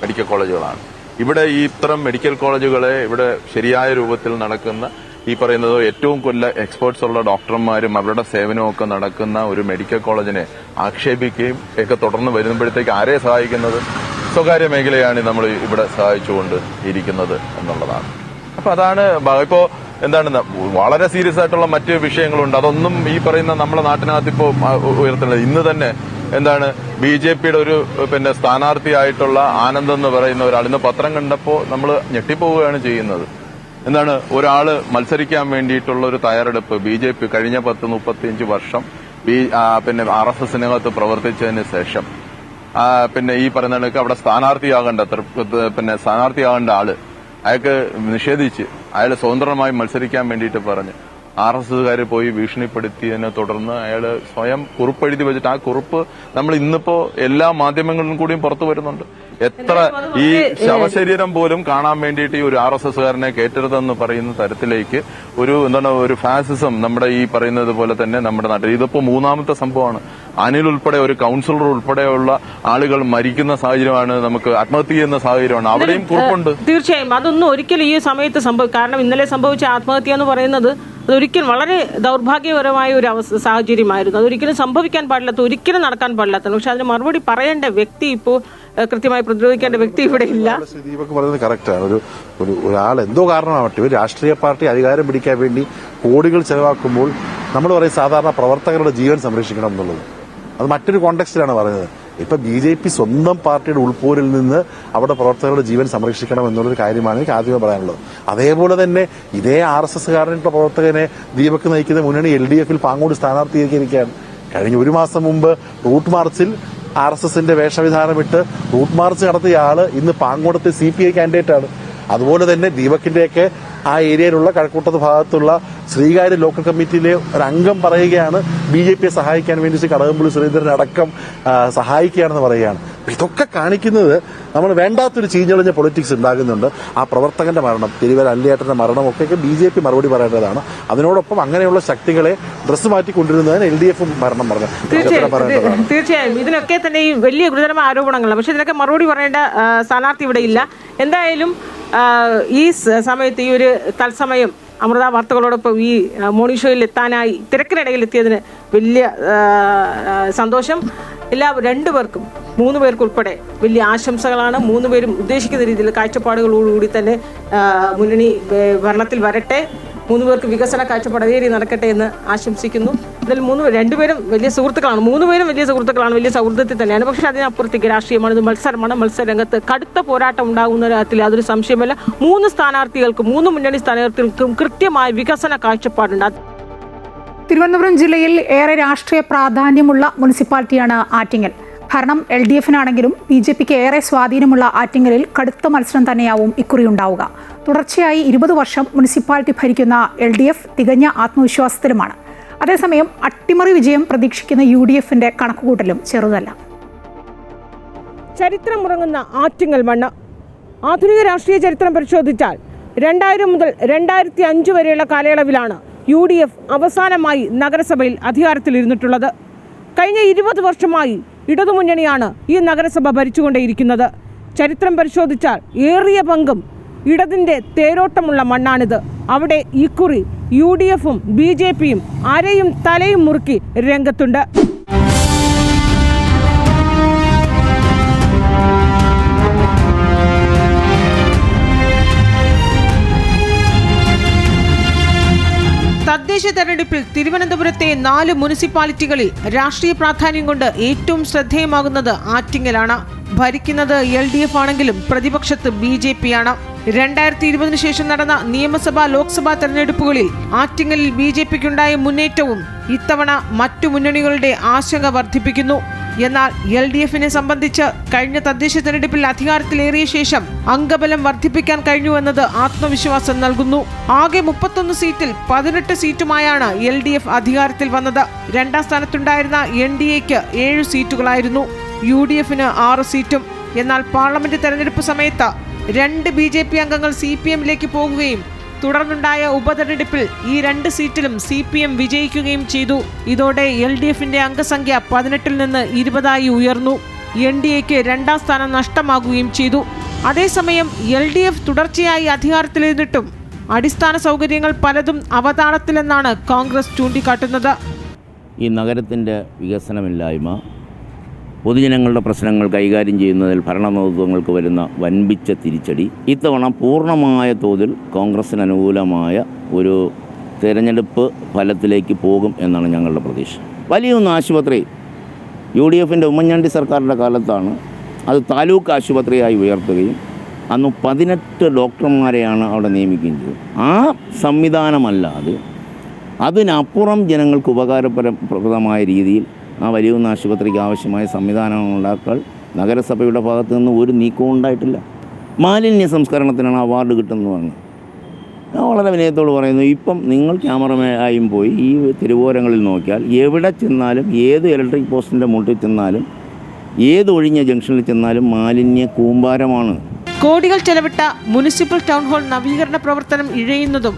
മെഡിക്കൽ കോളേജുകളാണ്. ഇവിടെ ഈ ഇത്തരം മെഡിക്കൽ കോളേജുകളെ ഇവിടെ ശരിയായ രൂപത്തിൽ നടക്കുന്ന ഈ പറയുന്നത് ഏറ്റവും എക്സ്പേർട്സ് ഉള്ള ഡോക്ടർമാരും അവരുടെ സേവനവും ഒക്കെ നടക്കുന്ന ഒരു മെഡിക്കൽ കോളേജിനെ ആക്ഷേപിക്കുകയും ഒക്കെ തുടർന്ന് വരുമ്പോഴത്തേക്ക് ആരെ സഹായിക്കുന്നത്? സ്വകാര്യ മേഖലയാണ് നമ്മൾ ഇവിടെ സഹായിച്ചുകൊണ്ട് ഇരിക്കുന്നത് എന്നുള്ളതാണ്. അപ്പൊ അതാണ് ഇപ്പോ വളരെ സീരിയസ് ആയിട്ടുള്ള മറ്റ് വിഷയങ്ങളുണ്ട്. അതൊന്നും ഈ പറയുന്ന നമ്മുടെ നാട്ടിനകത്ത് ഇപ്പോ ഉയർത്തുന്നത്. ഇന്ന് തന്നെ BJPയുടെ ഒരു സ്ഥാനാർത്ഥിയായിട്ടുള്ള ആനന്ദ് എന്ന് പറയുന്ന ഒരാൾ ഇന്ന് പത്രം കണ്ടപ്പോ നമ്മൾ ഞെട്ടിപ്പോവുകയാണ് ചെയ്യുന്നത്. ഒരാള് മത്സരിക്കാൻ വേണ്ടിയിട്ടുള്ള ഒരു തയ്യാറെടുപ്പ് BJP കഴിഞ്ഞ 10-35 വർഷം RSSനകത്ത് പ്രവർത്തിച്ചതിന് ശേഷം ഈ പറയുന്ന അവിടെ സ്ഥാനാർത്ഥിയാകേണ്ട ആള് അയാൾക്ക് നിഷേധിച്ച് അയാൾ സ്വതന്ത്രമായി മത്സരിക്കാൻ വേണ്ടിയിട്ട് പറഞ്ഞ് RSSകാര് പോയി ഭീഷണിപ്പെടുത്തിയതിനെ തുടർന്ന് അയാള് സ്വയം കുറിപ്പെഴുതി വെച്ചിട്ട് ആ കുറിപ്പ് നമ്മൾ ഇന്നിപ്പോ എല്ലാ മാധ്യമങ്ങളിലും കൂടിയും പുറത്തു വരുന്നുണ്ട്. എത്ര ഈ ശവശരീരം പോലും കാണാൻ വേണ്ടിയിട്ട് ഈ ഒരു RSSകാരനെ കേറ്റരുതെന്ന് പറയുന്ന തരത്തിലേക്ക് ഒരു ഫാസിസം നമ്മുടെ ഈ പറയുന്നത് പോലെ തന്നെ നമ്മുടെ നാട്ടിൽ ഇതിപ്പോ 3ാമത്തെ സംഭവമാണ്. അനിൽ ഉൾപ്പെടെ ഒരു കൌൺസിലർ ഉൾപ്പെടെയുള്ള ആളുകൾ മരിക്കുന്ന സാഹചര്യമാണ്, നമുക്ക് ആത്മഹത്യ ചെയ്യുന്ന സാഹചര്യമാണ്. അവിടെയും കുറിപ്പുണ്ട്. തീർച്ചയായും അതൊന്നും ഒരിക്കലും ഈ സമയത്ത് കാരണം ഇന്നലെ സംഭവിച്ച ആത്മഹത്യ എന്ന് പറയുന്നത് അതൊരിക്കലും വളരെ ദൗർഭാഗ്യകരമായ ഒരു സാഹചര്യമായിരുന്നു. അതൊരിക്കലും സംഭവിക്കാൻ പാടില്ലാത്ത, ഒരിക്കലും നടക്കാൻ പാടില്ലാത്ത. പക്ഷെ അതിന് മറുപടി പറയേണ്ട വ്യക്തി ഇപ്പോൾ കൃത്യമായി പ്രതിരോധിക്കേണ്ട വ്യക്തി ഇവിടെ ഇല്ല. ദീപക് പറയുന്നത് കറക്റ്റാണ്. ഒരാൾ എന്തോ കാരണമാവട്ടെ ഒരു രാഷ്ട്രീയ പാർട്ടി അധികാരം പിടിക്കാൻ വേണ്ടി കോടികൾ ചെലവാക്കുമ്പോൾ നമ്മൾ പറയും സാധാരണ പ്രവർത്തകരുടെ ജീവൻ സംരക്ഷിക്കണം എന്നുള്ളത്. അത് മറ്റൊരു കോണ്ടെക്സ്റ്റിലാണ് പറയുന്നത്. ഇപ്പൊ BJP സ്വന്തം പാർട്ടിയുടെ ഉൾപോരിൽ നിന്ന് അവിടെ പ്രവർത്തകരുടെ ജീവൻ സംരക്ഷിക്കണം എന്നുള്ളൊരു കാര്യമാണ് എനിക്ക് ആദ്യമേ പറയാനുള്ളത്. അതേപോലെ തന്നെ ഇതേ RSSകാരനായിട്ടുള്ള പ്രവർത്തകനെ ദീപക് നയിക്കുന്ന മുന്നണി LDFൽ പാങ്ങോട് സ്ഥാനാർത്ഥീകരിക്കുകയാണ്. കഴിഞ്ഞ ഒരു മാസം മുമ്പ് റൂട്ട് മാർച്ചിൽ RSSന്റെ വേഷവിധാനമിട്ട് റൂട്ട് മാർച്ച് നടത്തിയ ആള് ഇന്ന് പാങ്ങോടത്തെ CPI കാൻഡിഡേറ്റാണ്. അതുപോലെ തന്നെ ദീപകിന്റെയൊക്കെ ആ ഏരിയയിലുള്ള കഴക്കൂട്ടത്ത് ഭാഗത്തുള്ള ശ്രീകാര്യ ലോക്കൽ കമ്മിറ്റിയിലെ ഒരു അംഗം പറയുകയാണ് BJPയെ സഹായിക്കാൻ വേണ്ടി കടകംപള്ളി സുരേന്ദ്രൻ അടക്കം സഹായിക്കുകയാണെന്ന് പറയുകയാണ്. ഇതൊക്കെ കാണിക്കുന്നത് നമ്മൾ വേണ്ടാത്തൊരു ചീഞ്ഞളിഞ്ഞ പൊളിറ്റിക്സ് ഉണ്ടാകുന്നുണ്ട്. ആ പ്രവർത്തകന്റെ മരണം, തിരുവല്ല അല്ലിയേട്ടന്റെ മരണം ഒക്കെ BJP മറുപടി പറയേണ്ടതാണ്. അതിനോടൊപ്പം അങ്ങനെയുള്ള ശക്തികളെ ഡ്രസ്സ് മാറ്റി കൊണ്ടുവരുന്നതിന് LDF ഭരണം പറഞ്ഞു. തീർച്ചയായും ഇതിനൊക്കെ തന്നെ ഈ വലിയ ഗുരുതരമായ ആരോപണങ്ങളാണ്. പക്ഷെ ഇതിനൊക്കെ മറുപടി പറയേണ്ട സ്ഥാനാർത്ഥി ഇവിടെ ഇല്ല. എന്തായാലും ഈ സമയത്ത് ഈ ഒരു തത്സമയം അമൃത വാർത്തകളോടൊപ്പം ഈ മോർണിംഗ് ഷോയിൽ എത്താനായി തിരക്കിനിടയിൽ എത്തിയതിന് വലിയ സന്തോഷം. രണ്ടുപേർക്കും 3 പേർക്കും ഉൾപ്പെടെ വലിയ ആശംസകളാണ്. 3 പേരും ഉദ്ദേശിക്കുന്ന രീതിയിൽ കാഴ്ചപ്പാടുകളോടുകൂടി തന്നെ മുന്നണി ഭരണത്തിൽ വരട്ടെ. 3 പേർക്ക് വികസന കാഴ്ചപ്പാടേറി നടക്കട്ടെ എന്ന് ആശംസിക്കുന്നു. ഇതിൽ 2 വലിയ സുഹൃത്തുക്കളാണ്. 3 പേരും വലിയ സുഹൃത്തുക്കളാണ്, വലിയ സൗഹൃദത്തിൽ തന്നെയാണ്. പക്ഷെ അതിനപ്പുറത്തേക്ക് രാഷ്ട്രീയമാണ്, ഇത് മത്സരമാണ്. മത്സരരംഗത്ത് കടുത്ത പോരാട്ടം ഉണ്ടാകുന്ന കാര്യത്തിൽ യാതൊരു സംശയമല്ല. 3 സ്ഥാനാർത്ഥികൾക്കും 3 മുന്നണി സ്ഥാനാർത്ഥികൾക്കും കൃത്യമായ വികസന കാഴ്ചപ്പാടുണ്ട്. തിരുവനന്തപുരം ജില്ലയിൽ ഏറെ രാഷ്ട്രീയ പ്രാധാന്യമുള്ള മുനിസിപ്പാലിറ്റിയാണ് ആറ്റിങ്ങൽ. ഭരണം LDFനാണെങ്കിലും BJPക്ക് ഏറെ സ്വാധീനമുള്ള ആറ്റിങ്ങലിൽ കടുത്ത മത്സരം തന്നെയാവും ഇക്കുറി ഉണ്ടാവുക. തുടർച്ചയായി 20 വർഷം മുനിസിപ്പാലിറ്റി ഭരിക്കുന്ന LDF തികഞ്ഞ ആത്മവിശ്വാസത്തിലുമാണ്. അതേസമയം അട്ടിമറി വിജയം പ്രതീക്ഷിക്കുന്ന UDFന്റെ കണക്കുകൂട്ടലും ചെറുതല്ല. ചരിത്രമുറങ്ങുന്ന ആറ്റിങ്ങൽ മണ്ണ്. ആധുനിക രാഷ്ട്രീയ ചരിത്രം പരിശോധിച്ചാൽ 2000 മുതൽ 2005 വരെയുള്ള കാലയളവിലാണ് UDF അവസാനമായി നഗരസഭയിൽ അധികാരത്തിലിരുന്നിട്ടുള്ളത്. കഴിഞ്ഞ 20 വർഷമായി ഇടതുമുന്നണിയാണ് ഈ നഗരസഭ ഭരിച്ചുകൊണ്ടേയിരിക്കുന്നത്. ചരിത്രം പരിശോധിച്ചാൽ ഏറിയ പങ്കും ഇടതിൻ്റെ തേരോട്ടമുള്ള മണ്ണാണിത്. അവിടെ ഇക്കുറി UDFും BJPയും അരയും തലയും മുറുക്കി രംഗത്തുണ്ട്. തദ്ദേശ തെരഞ്ഞെടുപ്പിൽ തിരുവനന്തപുരത്തെ 4 മുനിസിപ്പാലിറ്റികളിൽ രാഷ്ട്രീയ പ്രാധാന്യം കൊണ്ട് ഏറ്റവും ശ്രദ്ധേയമാകുന്നത് ആറ്റിങ്ങലാണ്. ഭരിക്കുന്നത് LDF ആണെങ്കിലും പ്രതിപക്ഷത്ത് BJPയാണ്. 2020 ശേഷം നടന്ന നിയമസഭാ ലോക്സഭാ തെരഞ്ഞെടുപ്പുകളിൽ ആറ്റിങ്ങലിൽ BJPക്കുണ്ടായ മുന്നേറ്റവും ഇത്തവണ മറ്റു മുന്നണികളുടെ ആശങ്ക വർദ്ധിപ്പിക്കുന്നു. എന്നാൽ LDFനെ സംബന്ധിച്ച് കഴിഞ്ഞ തദ്ദേശ തെരഞ്ഞെടുപ്പിൽ അധികാരത്തിലേറിയ ശേഷം അംഗബലം വർദ്ധിപ്പിക്കാൻ കഴിഞ്ഞുവെന്നത് ആത്മവിശ്വാസം നൽകുന്നു. ആകെ 31 സീറ്റിൽ 18 സീറ്റുമായാണ് LDF അധികാരത്തിൽ വന്നത്. 2ാം സ്ഥാനത്തുണ്ടായിരുന്ന NDAക്ക് 7 സീറ്റുകളായിരുന്നു, UDFന് 6 സീറ്റും. എന്നാൽ പാർലമെന്റ് തെരഞ്ഞെടുപ്പ് സമയത്ത് 2 BJP അംഗങ്ങൾ CPMലേക്ക് പോകുകയും തുടർന്നുണ്ടായ ഉപതെരഞ്ഞെടുപ്പിൽ ഈ 2 സീറ്റിലും CPM വിജയിക്കുകയും ചെയ്തു. ഇതോടെ LDFന്റെ അംഗസംഖ്യ 18-ൽ നിന്ന് 20-ആയി ഉയർന്നു. NDAക്ക് 2ാം സ്ഥാനം നഷ്ടമാകുകയും ചെയ്തു. അതേസമയം LDF തുടർച്ചയായി അധികാരത്തിലിരുന്നിട്ടും അടിസ്ഥാന സൗകര്യങ്ങൾ പലതും അവതാളത്തിലെന്നാണ് കോൺഗ്രസ് ചൂണ്ടിക്കാട്ടുന്നത്. ഈ നഗരത്തിൻ്റെ വികസനമില്ലായ്മ, പൊതുജനങ്ങളുടെ പ്രശ്നങ്ങൾ കൈകാര്യം ചെയ്യുന്നതിൽ ഭരണനേതൃത്വങ്ങൾക്ക് വരുന്ന വൻപിച്ച തിരിച്ചടി ഇത്തവണ പൂർണ്ണമായ തോതിൽ കോൺഗ്രസിന് അനുകൂലമായ ഒരു തിരഞ്ഞെടുപ്പ് ഫലത്തിലേക്ക് പോകും എന്നാണ് ഞങ്ങളുടെ പ്രതീക്ഷ. വലിയൊന്ന് ആശുപത്രി UDFൻ്റെ ഉമ്മൻചാണ്ടി സർക്കാരിൻ്റെ കാലത്താണ് അത് താലൂക്ക് ആശുപത്രിയായി ഉയർത്തുകയും അന്ന് 18 ഡോക്ടർമാരെയാണ് അവിടെ നിയമിക്കുകയും ചെയ്തത്. ആ സംവിധാനമല്ലാതെ അതിനപ്പുറം ജനങ്ങൾക്ക് ഉപകാരപ്രദമായ രീതിയിൽ ആ വലിയൊന്ന് ആശുപത്രിക്ക് ആവശ്യമായ സംവിധാനങ്ങൾ ഉണ്ടാക്കാൻ നഗരസഭയുടെ ഭാഗത്തു നിന്ന് ഒരു നീക്കവും ഉണ്ടായിട്ടില്ല. മാലിന്യ സംസ്കരണത്തിനാണ് അവാർഡ് കിട്ടുന്നത് പറഞ്ഞു. ഞാൻ വളരെ വിനയത്തോട് പറയുന്നു, ഇപ്പം നിങ്ങൾ ക്യാമറമാനായും പോയി ഈ തെരുവോരങ്ങളിൽ നോക്കിയാൽ എവിടെ ചെന്നാലും, ഏത് ഇലക്ട്രിക് പോസ്റ്റിൻ്റെ മുട്ടിൽ ചെന്നാലും, ഏത് ഒഴിഞ്ഞ ജംഗ്ഷനിൽ ചെന്നാലും മാലിന്യ കൂമ്പാരമാണ്. കോടികൾ ചെലവിട്ട മുനിസിപ്പൽ ടൗൺ ഹാൾ നവീകരണ പ്രവർത്തനം ഇഴയുന്നതും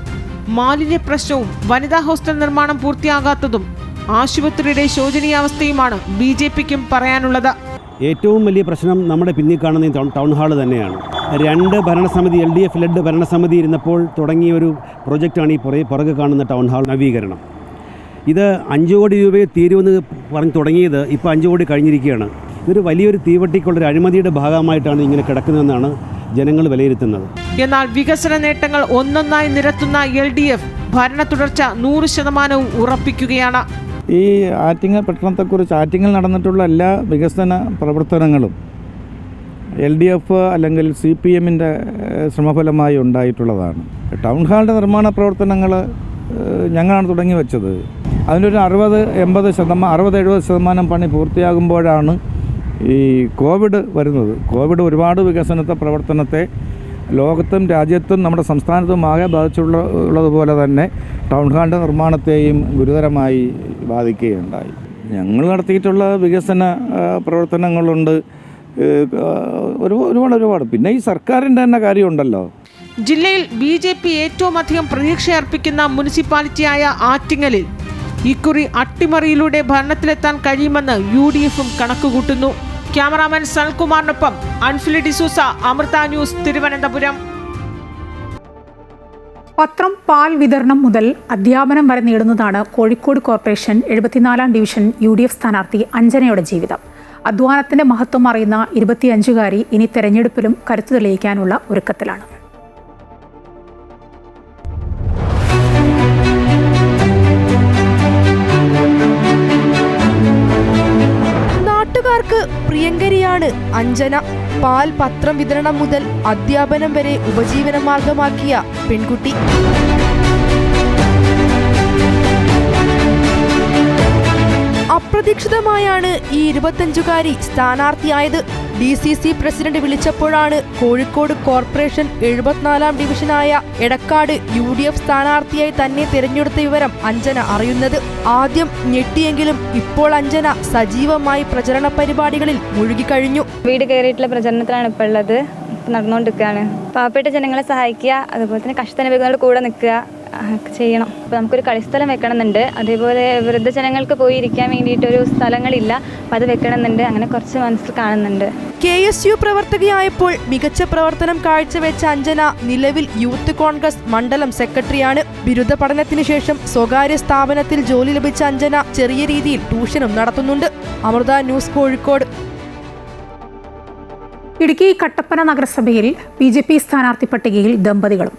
മാലിന്യ പ്രശ്നവും വനിതാ ഹോസ്റ്റൽ നിർമ്മാണം പൂർത്തിയാകാത്തതും ആശുപത്രിയുടെ ശോചനീയാവസ്ഥയുമാണ് BJPക്കും പറയാനുള്ളത്. ഏറ്റവും വലിയ പ്രശ്നം നമ്മുടെ പിന്നിൽ കാണുന്ന ടൗൺ ഹാൾ തന്നെയാണ്. 2 ഭരണസമിതി LDF ലെഡ് ഭരണസമിതി ഇരുന്നപ്പോൾ തുടങ്ങിയ ഒരു പ്രൊജക്റ്റാണ് ഈ പുറകെ കാണുന്ന ടൗൺ ഹാൾ നവീകരണം. ഇത് 5 കോടി രൂപയെ തീരുമെന്ന് പറഞ്ഞ് തുടങ്ങിയത് ഇപ്പോൾ 5 കോടി കഴിഞ്ഞിരിക്കുകയാണ്. ഇതൊരു വലിയൊരു തീവട്ടിക്കുള്ളൊരു അഴിമതിയുടെ ഭാഗമായിട്ടാണ് ഇങ്ങനെ കിടക്കുന്നതെന്നാണ് ജനങ്ങൾ വിലയിരുത്തുന്നത്. എന്നാൽ വികസന നേട്ടങ്ങൾ ഒന്നൊന്നായി നിരത്തുന്ന LDF ഭരണ തുടർച്ച 100% ഉറപ്പിക്കുകയാണ്. ഈ ആറ്റിങ്ങൽ പട്ടണത്തെക്കുറിച്ച് ആറ്റിങ്ങൽ നടന്നിട്ടുള്ള എല്ലാ വികസന പ്രവർത്തനങ്ങളും LDF അല്ലെങ്കിൽ CPMൻ്റെ ശ്രമഫലമായി ഉണ്ടായിട്ടുള്ളതാണ്. ടൗൺ ഹാളിൻ്റെ നിർമ്മാണ പ്രവർത്തനങ്ങൾ ഞങ്ങളാണ് തുടങ്ങി വെച്ചത്. അതിനൊരു 60-70% പണി പൂർത്തിയാകുമ്പോഴാണ് ഈ കോവിഡ് വരുന്നത്. കോവിഡ് ഒരുപാട് വികസനത്തെ പ്രവർത്തനത്തെ ലോകത്തും രാജ്യത്തും നമ്മുടെ സംസ്ഥാനത്തുമാകെ ബാധിച്ചുള്ളതുപോലെ തന്നെ ടൗൺ ഹാളിൻ്റെ നിർമ്മാണത്തെയും ഗുരുതരമായി ബാധിക്കുകയുണ്ടായി. ഞങ്ങൾ നടത്തിയിട്ടുള്ള വികസന പ്രവർത്തനങ്ങളുണ്ട് ഒരുപാട്. പിന്നെ ഈ സർക്കാരിൻ്റെ തന്നെ കാര്യമുണ്ടല്ലോ. ജില്ലയിൽ BJP ഏറ്റവും അധികം പ്രതീക്ഷയർപ്പിക്കുന്ന മുനിസിപ്പാലിറ്റിയായ ആറ്റിങ്ങലിൽ ഇക്കുറി അട്ടിമറിയിലൂടെ ഭരണത്തിലെത്താൻ കഴിയുമെന്ന് UDFും കണക്കുകൂട്ടുന്നു. ക്യാമറാമാൻ സൽകുമാറിനൊപ്പം അൻഫിലി ഡിസൂസ, അമൃത ന്യൂസ്, തിരുവനന്തപുരം. പത്രം, പാൽ വിതരണം മുതൽ അധ്യാപനം വരെ നേടുന്നതാണ് കോഴിക്കോട് കോർപ്പറേഷൻ 74-ാം ഡിവിഷൻ UDF സ്ഥാനാർത്ഥി അഞ്ജനയുടെ ജീവിതം. അധ്വാനത്തിന്റെ മഹത്വം അറിയുന്ന 25-കാരി ഇനി തെരഞ്ഞെടുപ്പിലും കരുത്തു തെളിയിക്കാനുള്ള ഒരുക്കത്തിലാണ്. നാട്ടുകാർക്ക് പ്രിയങ്കരിയാണ് അഞ്ജന. പാൽ, പത്രം വിതരണം മുതൽ അധ്യാപനം വരെ ഉപജീവന മാർഗമാക്കിയ പെൺകുട്ടി. അപ്രതീക്ഷിതമായാണ് ഈ 25-കാരി സ്ഥാനാർത്ഥിയായത്. DCC പ്രസിഡന്റ് വിളിച്ചപ്പോഴാണ് കോഴിക്കോട് കോർപ്പറേഷൻ 74-ാം ഡിവിഷനായ എടക്കാട് UDF സ്ഥാനാർത്ഥിയായി തന്നെ തിരഞ്ഞെടുത്ത വിവരം അഞ്ജന അറിയുന്നത്. ആദ്യം ഞെട്ടിയെങ്കിലും ഇപ്പോൾ അഞ്ജന സജീവമായി പ്രചരണ പരിപാടികളിൽ മുഴുകിക്കഴിഞ്ഞു. വീട് കയറിയിട്ടുള്ള പ്രചരണത്തിലാണ് ഇപ്പോൾ ഉള്ളത്. നടന്നുകൊണ്ടിരിക്കുകയാണ്. പാവപ്പെട്ട ജനങ്ങളെ സഹായിക്കുക, അതുപോലെ തന്നെ കഷ്ടനുഭവങ്ങളുടെ കൂടെ നിൽക്കുക, ചെയ്യണം. അപ്പോൾ നമുക്കൊരു കളിസ്ഥലം വെക്കണമെന്നുണ്ട്. അതേപോലെ വൃദ്ധജനങ്ങൾക്ക് പോയി ഇരിക്കാൻ വേണ്ടിയിട്ടൊരു സ്ഥലങ്ങളില്ല, അപ്പോൾ അത് വെക്കണമെന്നുണ്ട്. അങ്ങനെ കുറച്ച് മനസ്സിൽ കാണുന്നുണ്ട്. KSU പ്രവർത്തകയായപ്പോൾ മികച്ച പ്രവർത്തനം കാഴ്ചവെച്ച അഞ്ജന നിലവിൽ യൂത്ത് കോൺഗ്രസ് മണ്ഡലം സെക്രട്ടറിയാണ്. ബിരുദ പഠനത്തിന് ശേഷം സ്വകാര്യ സ്ഥാപനത്തിൽ ജോലി ലഭിച്ച അഞ്ജന ചെറിയ രീതിയിൽ ട്യൂഷനും നടത്തുന്നുണ്ട്. അമൃത ന്യൂസ്, കോഴിക്കോട്. ഇടുക്കി കട്ടപ്പന നഗരസഭയിൽ BJP സ്ഥാനാർത്ഥി പട്ടികയിൽ ദമ്പതികളും.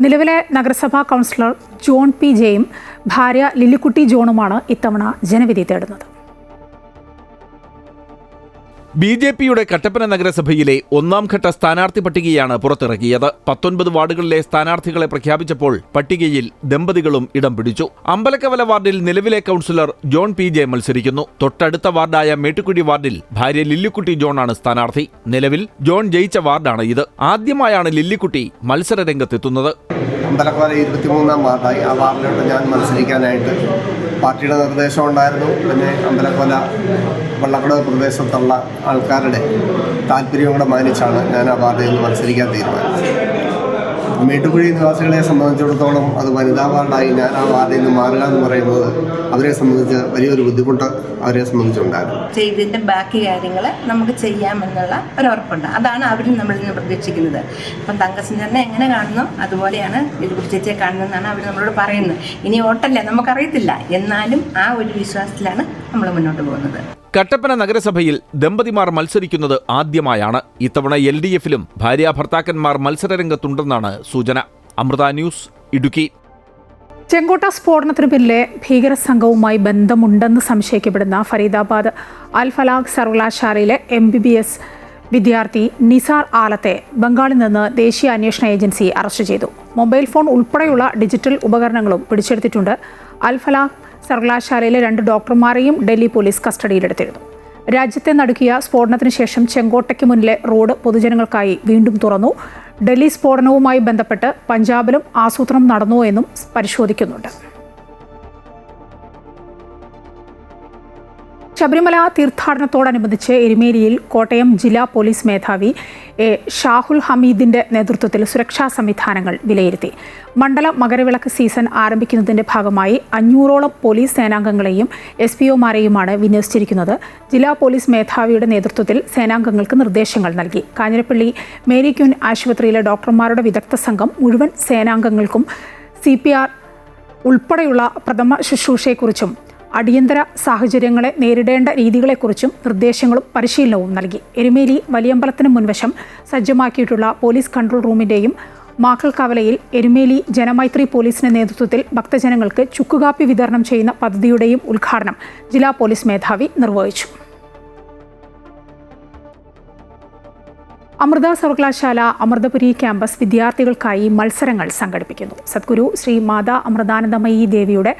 നിലവിലെ നഗരസഭാ കൗൺസിലർ ജോൺ P. ജെയും ഭാര്യ ലില്ലിക്കുട്ടി ജോണുമാണ് ഇത്തവണ ജനവിധി തേടുന്നത്. BJPയുടെ കട്ടപ്പന നഗരസഭയിലെ ഒന്നാം ഘട്ട സ്ഥാനാർത്ഥി പട്ടികയാണ് പുറത്തിറക്കിയത്. 19 വാർഡുകളിലെ സ്ഥാനാർത്ഥികളെ പ്രഖ്യാപിച്ചപ്പോൾ പട്ടികയിൽ ദമ്പതികളും ഇടം പിടിച്ചു. അമ്പലക്കവല വാർഡിൽ നിലവിലെ കൗൺസിലർ ജോൺ P. ജെ മത്സരിക്കുന്നു. തൊട്ടടുത്ത വാർഡായ മേട്ടുക്കുഴി വാർഡിൽ ഭാര്യ ലില്ലിക്കുട്ടി ജോണാണ് സ്ഥാനാർത്ഥി. നിലവിൽ ജോൺ ജയിച്ച വാർഡാണ് ഇത്. ആദ്യമായാണ് ലില്ലിക്കുട്ടി മത്സര രംഗത്തെത്തുന്നത്. അമ്പലക്കവല 23-ാം വാർഡായി. ആ വാർഡിലോട്ട് ഞാൻ മത്സരിക്കാനായിട്ട് പാർട്ടിയുടെ നിർദ്ദേശം ഉണ്ടായിരുന്നു. പിന്നെ അമ്പലക്കവല വള്ളക്കടവ് പ്രദേശത്തുള്ള ആൾക്കാരുടെ താല്പര്യം കൂടെ മാനിച്ചാണ് ഞാൻ ആ വാർഡിൽ നിന്ന് മത്സരിക്കാൻ തീരുമാനിച്ചത്. മേട്ടുകുഴി നിവാസികളെ സംബന്ധിച്ചിടത്തോളം അത് വനിതാ വാർഡായി ഞാൻ ആ വാർഡിൽ നിന്ന് മാറുക എന്ന് പറയുന്നത് അവരെ സംബന്ധിച്ച് വലിയൊരു ബുദ്ധിമുട്ട് അവരെ സംബന്ധിച്ചുണ്ടായിരുന്നു. ചെയ്തതിൻ്റെ ബാക്കി കാര്യങ്ങൾ നമുക്ക് ചെയ്യാമെന്നുള്ള ഒരു ഉറപ്പുണ്ട്. അതാണ് അവരും നമ്മളിൽ നിന്ന് പ്രതീക്ഷിക്കുന്നത്. അപ്പം തങ്കസഞ്ചറിനെ എങ്ങനെ കാണുന്നു അതുപോലെയാണ് ലില്ലിക്കുട്ടി ചേച്ചിയെ കാണുന്നതെന്നാണ് അവർ നമ്മളോട് പറയുന്നത്. ഇനി ഓട്ടല്ലേ, നമുക്കറിയത്തില്ല. എന്നാലും ആ ഒരു വിശ്വാസത്തിലാണ് നമ്മൾ മുന്നോട്ട് പോകുന്നത്. കട്ടപ്പന നഗരസഭയിൽ ദമ്പതിമാർ മത്സരിക്കുന്നത് ആദ്യമായാണ്. ഇത്തവണ LDFലും ഭാര്യ ഭർത്താക്കന്മാർ മത്സരരംഗത്തുണ്ടെന്നാണ് സൂചന. അമൃത ന്യൂസ്, ഇടുക്കി. ചെങ്കോട്ട സ്ഫോടനത്തിന് പിന്നിലെ ഭീകര സംഘവുമായി ബന്ധമുണ്ടെന്ന് സംശയിക്കപ്പെടുന്ന ഫരീദാബാദ് അൽ ഫലാഹ് സർവകലാശാലയിലെ MBBS വിദ്യാർത്ഥി നിസാർ ആലത്തെ ബംഗാളിൽ നിന്ന് ദേശീയ അന്വേഷണ ഏജൻസി അറസ്റ്റ് ചെയ്തു. മൊബൈൽ ഫോൺ ഉൾപ്പെടെയുള്ള ഡിജിറ്റൽ ഉപകരണങ്ങളും പിടിച്ചെടുത്തിട്ടുണ്ട്. അൽ ഫലാഹ് സർവകലാശാലയിലെ 2 ഡോക്ടർമാരെയും ഡൽഹി പോലീസ് കസ്റ്റഡിയിലെടുത്തിരുന്നു. രാജ്യത്തെ നടുക്കിയ സ്ഫോടനത്തിന് ശേഷം ചെങ്കോട്ടയ്ക്ക് മുന്നിലെ റോഡ് പൊതുജനങ്ങൾക്കായി വീണ്ടും തുറന്നു. ഡൽഹി സ്ഫോടനവുമായി ബന്ധപ്പെട്ട് പഞ്ചാബിലും ആസൂത്രണം നടന്നോ എന്നും പരിശോധിക്കുന്നുണ്ട്. ശബരിമല തീർത്ഥാടനത്തോടനുബന്ധിച്ച് എരുമേലിയിൽ കോട്ടയം ജില്ലാ പോലീസ് മേധാവി ഷാഹുൽ ഹമീദിന്റെ നേതൃത്വത്തിൽ സുരക്ഷാ സംവിധാനങ്ങൾ വിലയിരുത്തി. മണ്ഡല മകരവിളക്ക് സീസൺ ആരംഭിക്കുന്നതിന്റെ ഭാഗമായി 500ഓളം പോലീസ് സേനാംഗങ്ങളെയും SPOമാരെയുമാണ് വിന്യസിച്ചിരിക്കുന്നത്. ജില്ലാ പോലീസ് മേധാവിയുടെ നേതൃത്വത്തിൽ സേനാംഗങ്ങൾക്ക് നിർദ്ദേശങ്ങൾ നൽകി. കാഞ്ഞിരപ്പള്ളി മേരി ക്യൂൻ ആശുപത്രിയിലെ ഡോക്ടർമാരുടെ വിദഗ്ധ സംഘം മുഴുവൻ സേനാംഗങ്ങൾക്കും CPR ഉൾപ്പെടെയുള്ള പ്രഥമ ശുശ്രൂഷയെക്കുറിച്ചും അടിയന്തര സാഹചര്യങ്ങളെ നേരിടേണ്ട രീതികളെക്കുറിച്ചും നിർദ്ദേശങ്ങളും പരിശീലനവും നൽകി. എരുമേലി വലിയമ്പലത്തിന് മുൻവശം സജ്ജമാക്കിയിട്ടുള്ള പോലീസ് കൺട്രോൾ റൂമിൻ്റെയും മാക്കൽ കവലയിൽ എരുമേലി ജനമൈത്രി പോലീസിന്റെ നേതൃത്വത്തിൽ ഭക്തജനങ്ങൾക്ക് ചുക്കുകാപ്പി വിതരണം ചെയ്യുന്ന പദ്ധതിയുടെയും ഉദ്ഘാടനം ജില്ലാ പോലീസ് മേധാവി നിർവഹിച്ചു. അമൃത സർവകലാശാല അമൃതപുരി ക്യാമ്പസ് വിദ്യാർത്ഥികൾക്കായി മത്സരങ്ങൾ സംഘടിപ്പിക്കുന്നു. സദ്ഗുരു ശ്രീ മാതാ അമൃതാനന്ദമയി ദേവിയുടെ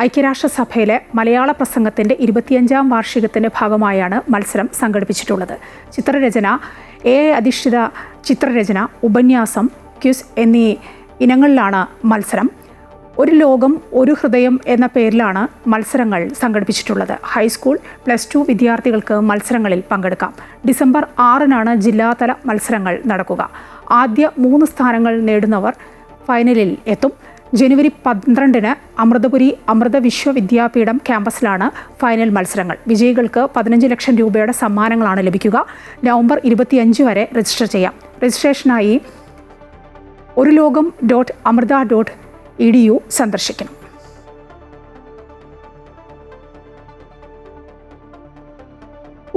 ഐക്യരാഷ്ട്രസഭയിലെ മലയാള പ്രസംഗത്തിൻ്റെ 25ാം വാർഷികത്തിൻ്റെ ഭാഗമായാണ് മത്സരം സംഘടിപ്പിച്ചിട്ടുള്ളത്. ചിത്രരചന, AI അധിഷ്ഠിത ചിത്രരചന, ഉപന്യാസം, ക്വിസ് എന്നീ ഇനങ്ങളിലാണ് മത്സരം. ഒരു ലോകം ഒരു ഹൃദയം എന്ന പേരിലാണ് മത്സരങ്ങൾ സംഘടിപ്പിച്ചിട്ടുള്ളത്. ഹൈസ്കൂൾ, +2 വിദ്യാർത്ഥികൾക്ക് മത്സരങ്ങളിൽ പങ്കെടുക്കാം. ഡിസംബർ 6-നാണ് ജില്ലാതല മത്സരങ്ങൾ നടക്കുക. ആദ്യ 3 സ്ഥാനങ്ങൾ നേടുന്നവർ ഫൈനലിൽ എത്തും. ജനുവരി 12-ന് അമൃതപുരി അമൃത വിശ്വവിദ്യാപീഠം ക്യാമ്പസിലാണ് ഫൈനൽ മത്സരങ്ങൾ. വിജയികൾക്ക് 15 ലക്ഷം രൂപയുടെ സമ്മാനങ്ങളാണ് ലഭിക്കുക. നവംബർ 25 വരെ രജിസ്റ്റർ ചെയ്യാം. രജിസ്ട്രേഷനായി orulogam.amrita.edu സന്ദർശിക്കണം.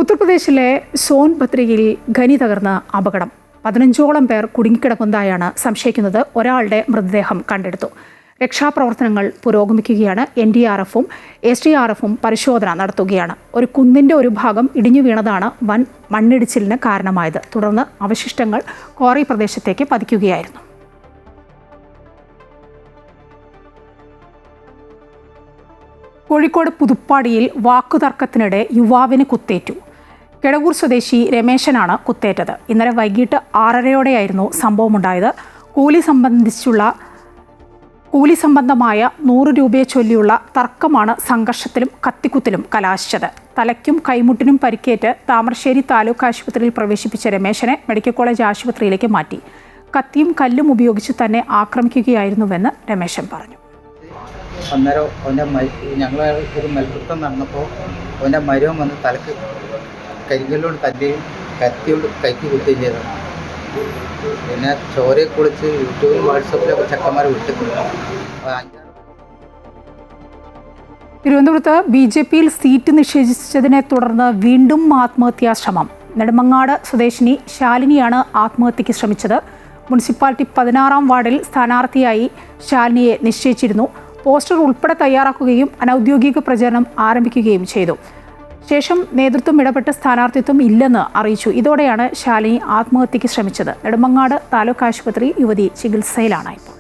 ഉത്തർപ്രദേശിലെ സോൻഭദ്രയിൽ ഖനി തകർന്ന് അപകടം. 15ഓളം പേർ കുടുങ്ങിക്കിടക്കുന്നതായാണ് സംശയിക്കുന്നത്. ഒരാളുടെ മൃതദേഹം കണ്ടെടുത്തു. രക്ഷാപ്രവർത്തനങ്ങൾ പുരോഗമിക്കുകയാണ്. NDRFും SDRFും പരിശോധന നടത്തുകയാണ്. ഒരു കുന്നിൻ്റെ ഒരു ഭാഗം ഇടിഞ്ഞു വീണതാണ് വൻ മണ്ണിടിച്ചിലിന് കാരണമായത്. തുടർന്ന് അവശിഷ്ടങ്ങൾ ക്വാറി പ്രദേശത്തേക്ക് പതിക്കുകയായിരുന്നു. കോഴിക്കോട് പുതുപ്പാടിയിൽ വാക്കുതർക്കത്തിനിടെ യുവാവിന് കുത്തേറ്റു. കിടവൂർ സ്വദേശി രമേശനാണ് കുത്തേറ്റത്. ഇന്നലെ വൈകിട്ട് 6:30യോടെയായിരുന്നു സംഭവമുണ്ടായത്. കൂലി സംബന്ധമായ 100 രൂപയെ ചൊല്ലിയുള്ള തർക്കമാണ് സംഘർഷത്തിലും കത്തിക്കുത്തിലും കലാശിച്ചത്. തലയ്ക്കും കൈമുട്ടിനും പരിക്കേറ്റ് താമരശ്ശേരി താലൂക്ക് ആശുപത്രിയിൽ പ്രവേശിപ്പിച്ച രമേശനെ മെഡിക്കൽ കോളേജ് ആശുപത്രിയിലേക്ക് മാറ്റി. കത്തിയും കല്ലും ഉപയോഗിച്ച് തന്നെ ആക്രമിക്കുകയായിരുന്നുവെന്ന് രമേശൻ പറഞ്ഞു. അന്നേരം അവൻ്റെ ഞങ്ങൾ ഒരു മൽപ്പിടുത്തം നടന്നപ്പോൾ അവൻ്റെ മരവും വന്ന് തലക്ക് കരിങ്കല്ലോട് തല്ലുകയും കത്തിയോട് കൈക്ക് കുത്തുകയും ചെയ്തതാണ്. പിന്നെ ചോരയെ കുളിച്ച് യൂട്യൂബിലും വാട്സപ്പിലൊക്കെ ചെക്കന്മാർ വിട്ടിട്ടുണ്ട്. തിരുവനന്തപുരത്ത് BJPയിൽ സീറ്റ് നിഷേധിച്ചതിനെ തുടർന്ന് വീണ്ടും ആത്മഹത്യാശ്രമം. നെടുമങ്ങാട് സ്വദേശിനി ശാലിനിയാണ് ആത്മഹത്യയ്ക്ക് ശ്രമിച്ചത്. മുനിസിപ്പാലിറ്റി 16-ാം വാർഡിൽ സ്ഥാനാർത്ഥിയായി ശാലിനിയെ നിശ്ചയിച്ചിരുന്നു. പോസ്റ്റർ ഉൾപ്പെടെ തയ്യാറാക്കുകയും അനൌദ്യോഗിക പ്രചരണം ആരംഭിക്കുകയും ചെയ്തു. ശേഷം നേതൃത്വം ഇടപെട്ട് സ്ഥാനാർത്ഥിത്വം ഇല്ലെന്ന് അറിയിച്ചു. ഇതോടെയാണ് ശാലിനി ആത്മഹത്യയ്ക്ക് ശ്രമിച്ചത്. നെടുമങ്ങാട് താലൂക്ക് ആശുപത്രി യുവതി ചികിത്സയിലാണ് ഇപ്പോൾ.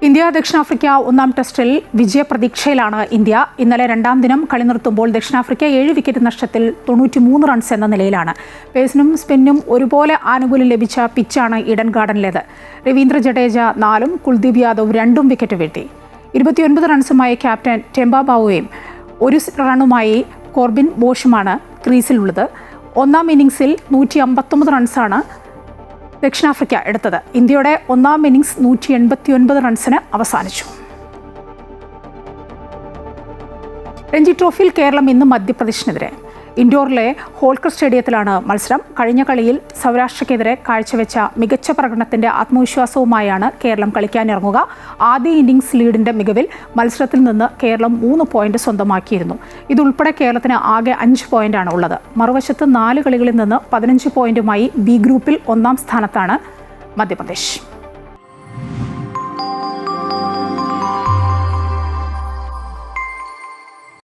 ഇന്ത്യ ദക്ഷിണാഫ്രിക്ക 1-ാം ടെസ്റ്റിൽ വിജയപ്രതീക്ഷയിലാണ് ഇന്ത്യ. ഇന്നലെ 2-ാം ദിനം കളി നിർത്തുമ്പോൾ ദക്ഷിണാഫ്രിക്ക 7 വിക്കറ്റ് നഷ്ടത്തിൽ 93 റൺസ് എന്ന നിലയിലാണ്. പേസിനും സ്പിന്നും ഒരുപോലെ ആനുകൂല്യം ലഭിച്ച പിച്ചാണ് ഈഡൻ ഗാർഡനിലേത്. രവീന്ദ്ര ജഡേജ 4-ഉം കുൽദീപ് യാദവ് 2 വിക്കറ്റ് വീഴ്ത്തി. 29 റൺസുമായി ക്യാപ്റ്റൻ ടെംബ ബാവുവയും 1 റണ്ണുമായി കോർബിൻ ബോഷുമാണ് ക്രീസിലുള്ളത്. 1-ാം ഇന്നിംഗ്സിൽ 159 റൺസാണ് ദക്ഷിണാഫ്രിക്ക എടുത്തത്. ഇന്ത്യയുടെ 1-ാം ഇന്നിംഗ്സ് 189 റൺസിന് അവസാനിച്ചു. രഞ്ജി ട്രോഫിയിൽ കേരളം ഇന്ന് മധ്യപ്രദേശിനെതിരെ. ഇൻഡോറിലെ ഹോൾക്കർ സ്റ്റേഡിയത്തിലാണ് മത്സരം. കഴിഞ്ഞ കളിയിൽ സൗരാഷ്ട്രയ്ക്കെതിരെ കാഴ്ചവെച്ച മികച്ച പ്രകടനത്തിന്റെ ആത്മവിശ്വാസവുമായാണ് കേരളം കളിക്കാനിറങ്ങുക. ആദ്യ ഇന്നിംഗ്സ് ലീഡിന്റെ മികവിൽ മത്സരത്തിൽ നിന്ന് കേരളം 3 പോയിന്റ് സ്വന്തമാക്കിയിരുന്നു. ഇതുൾപ്പെടെ കേരളത്തിന് ആകെ 5 പോയിന്റാണ് ഉള്ളത്. മറുവശത്ത് 4 കളികളിൽ നിന്ന് 15 പോയിന്റുമായി ബി ഗ്രൂപ്പിൽ 1-ാം സ്ഥാനത്താണ് മധ്യപ്രദേശ്.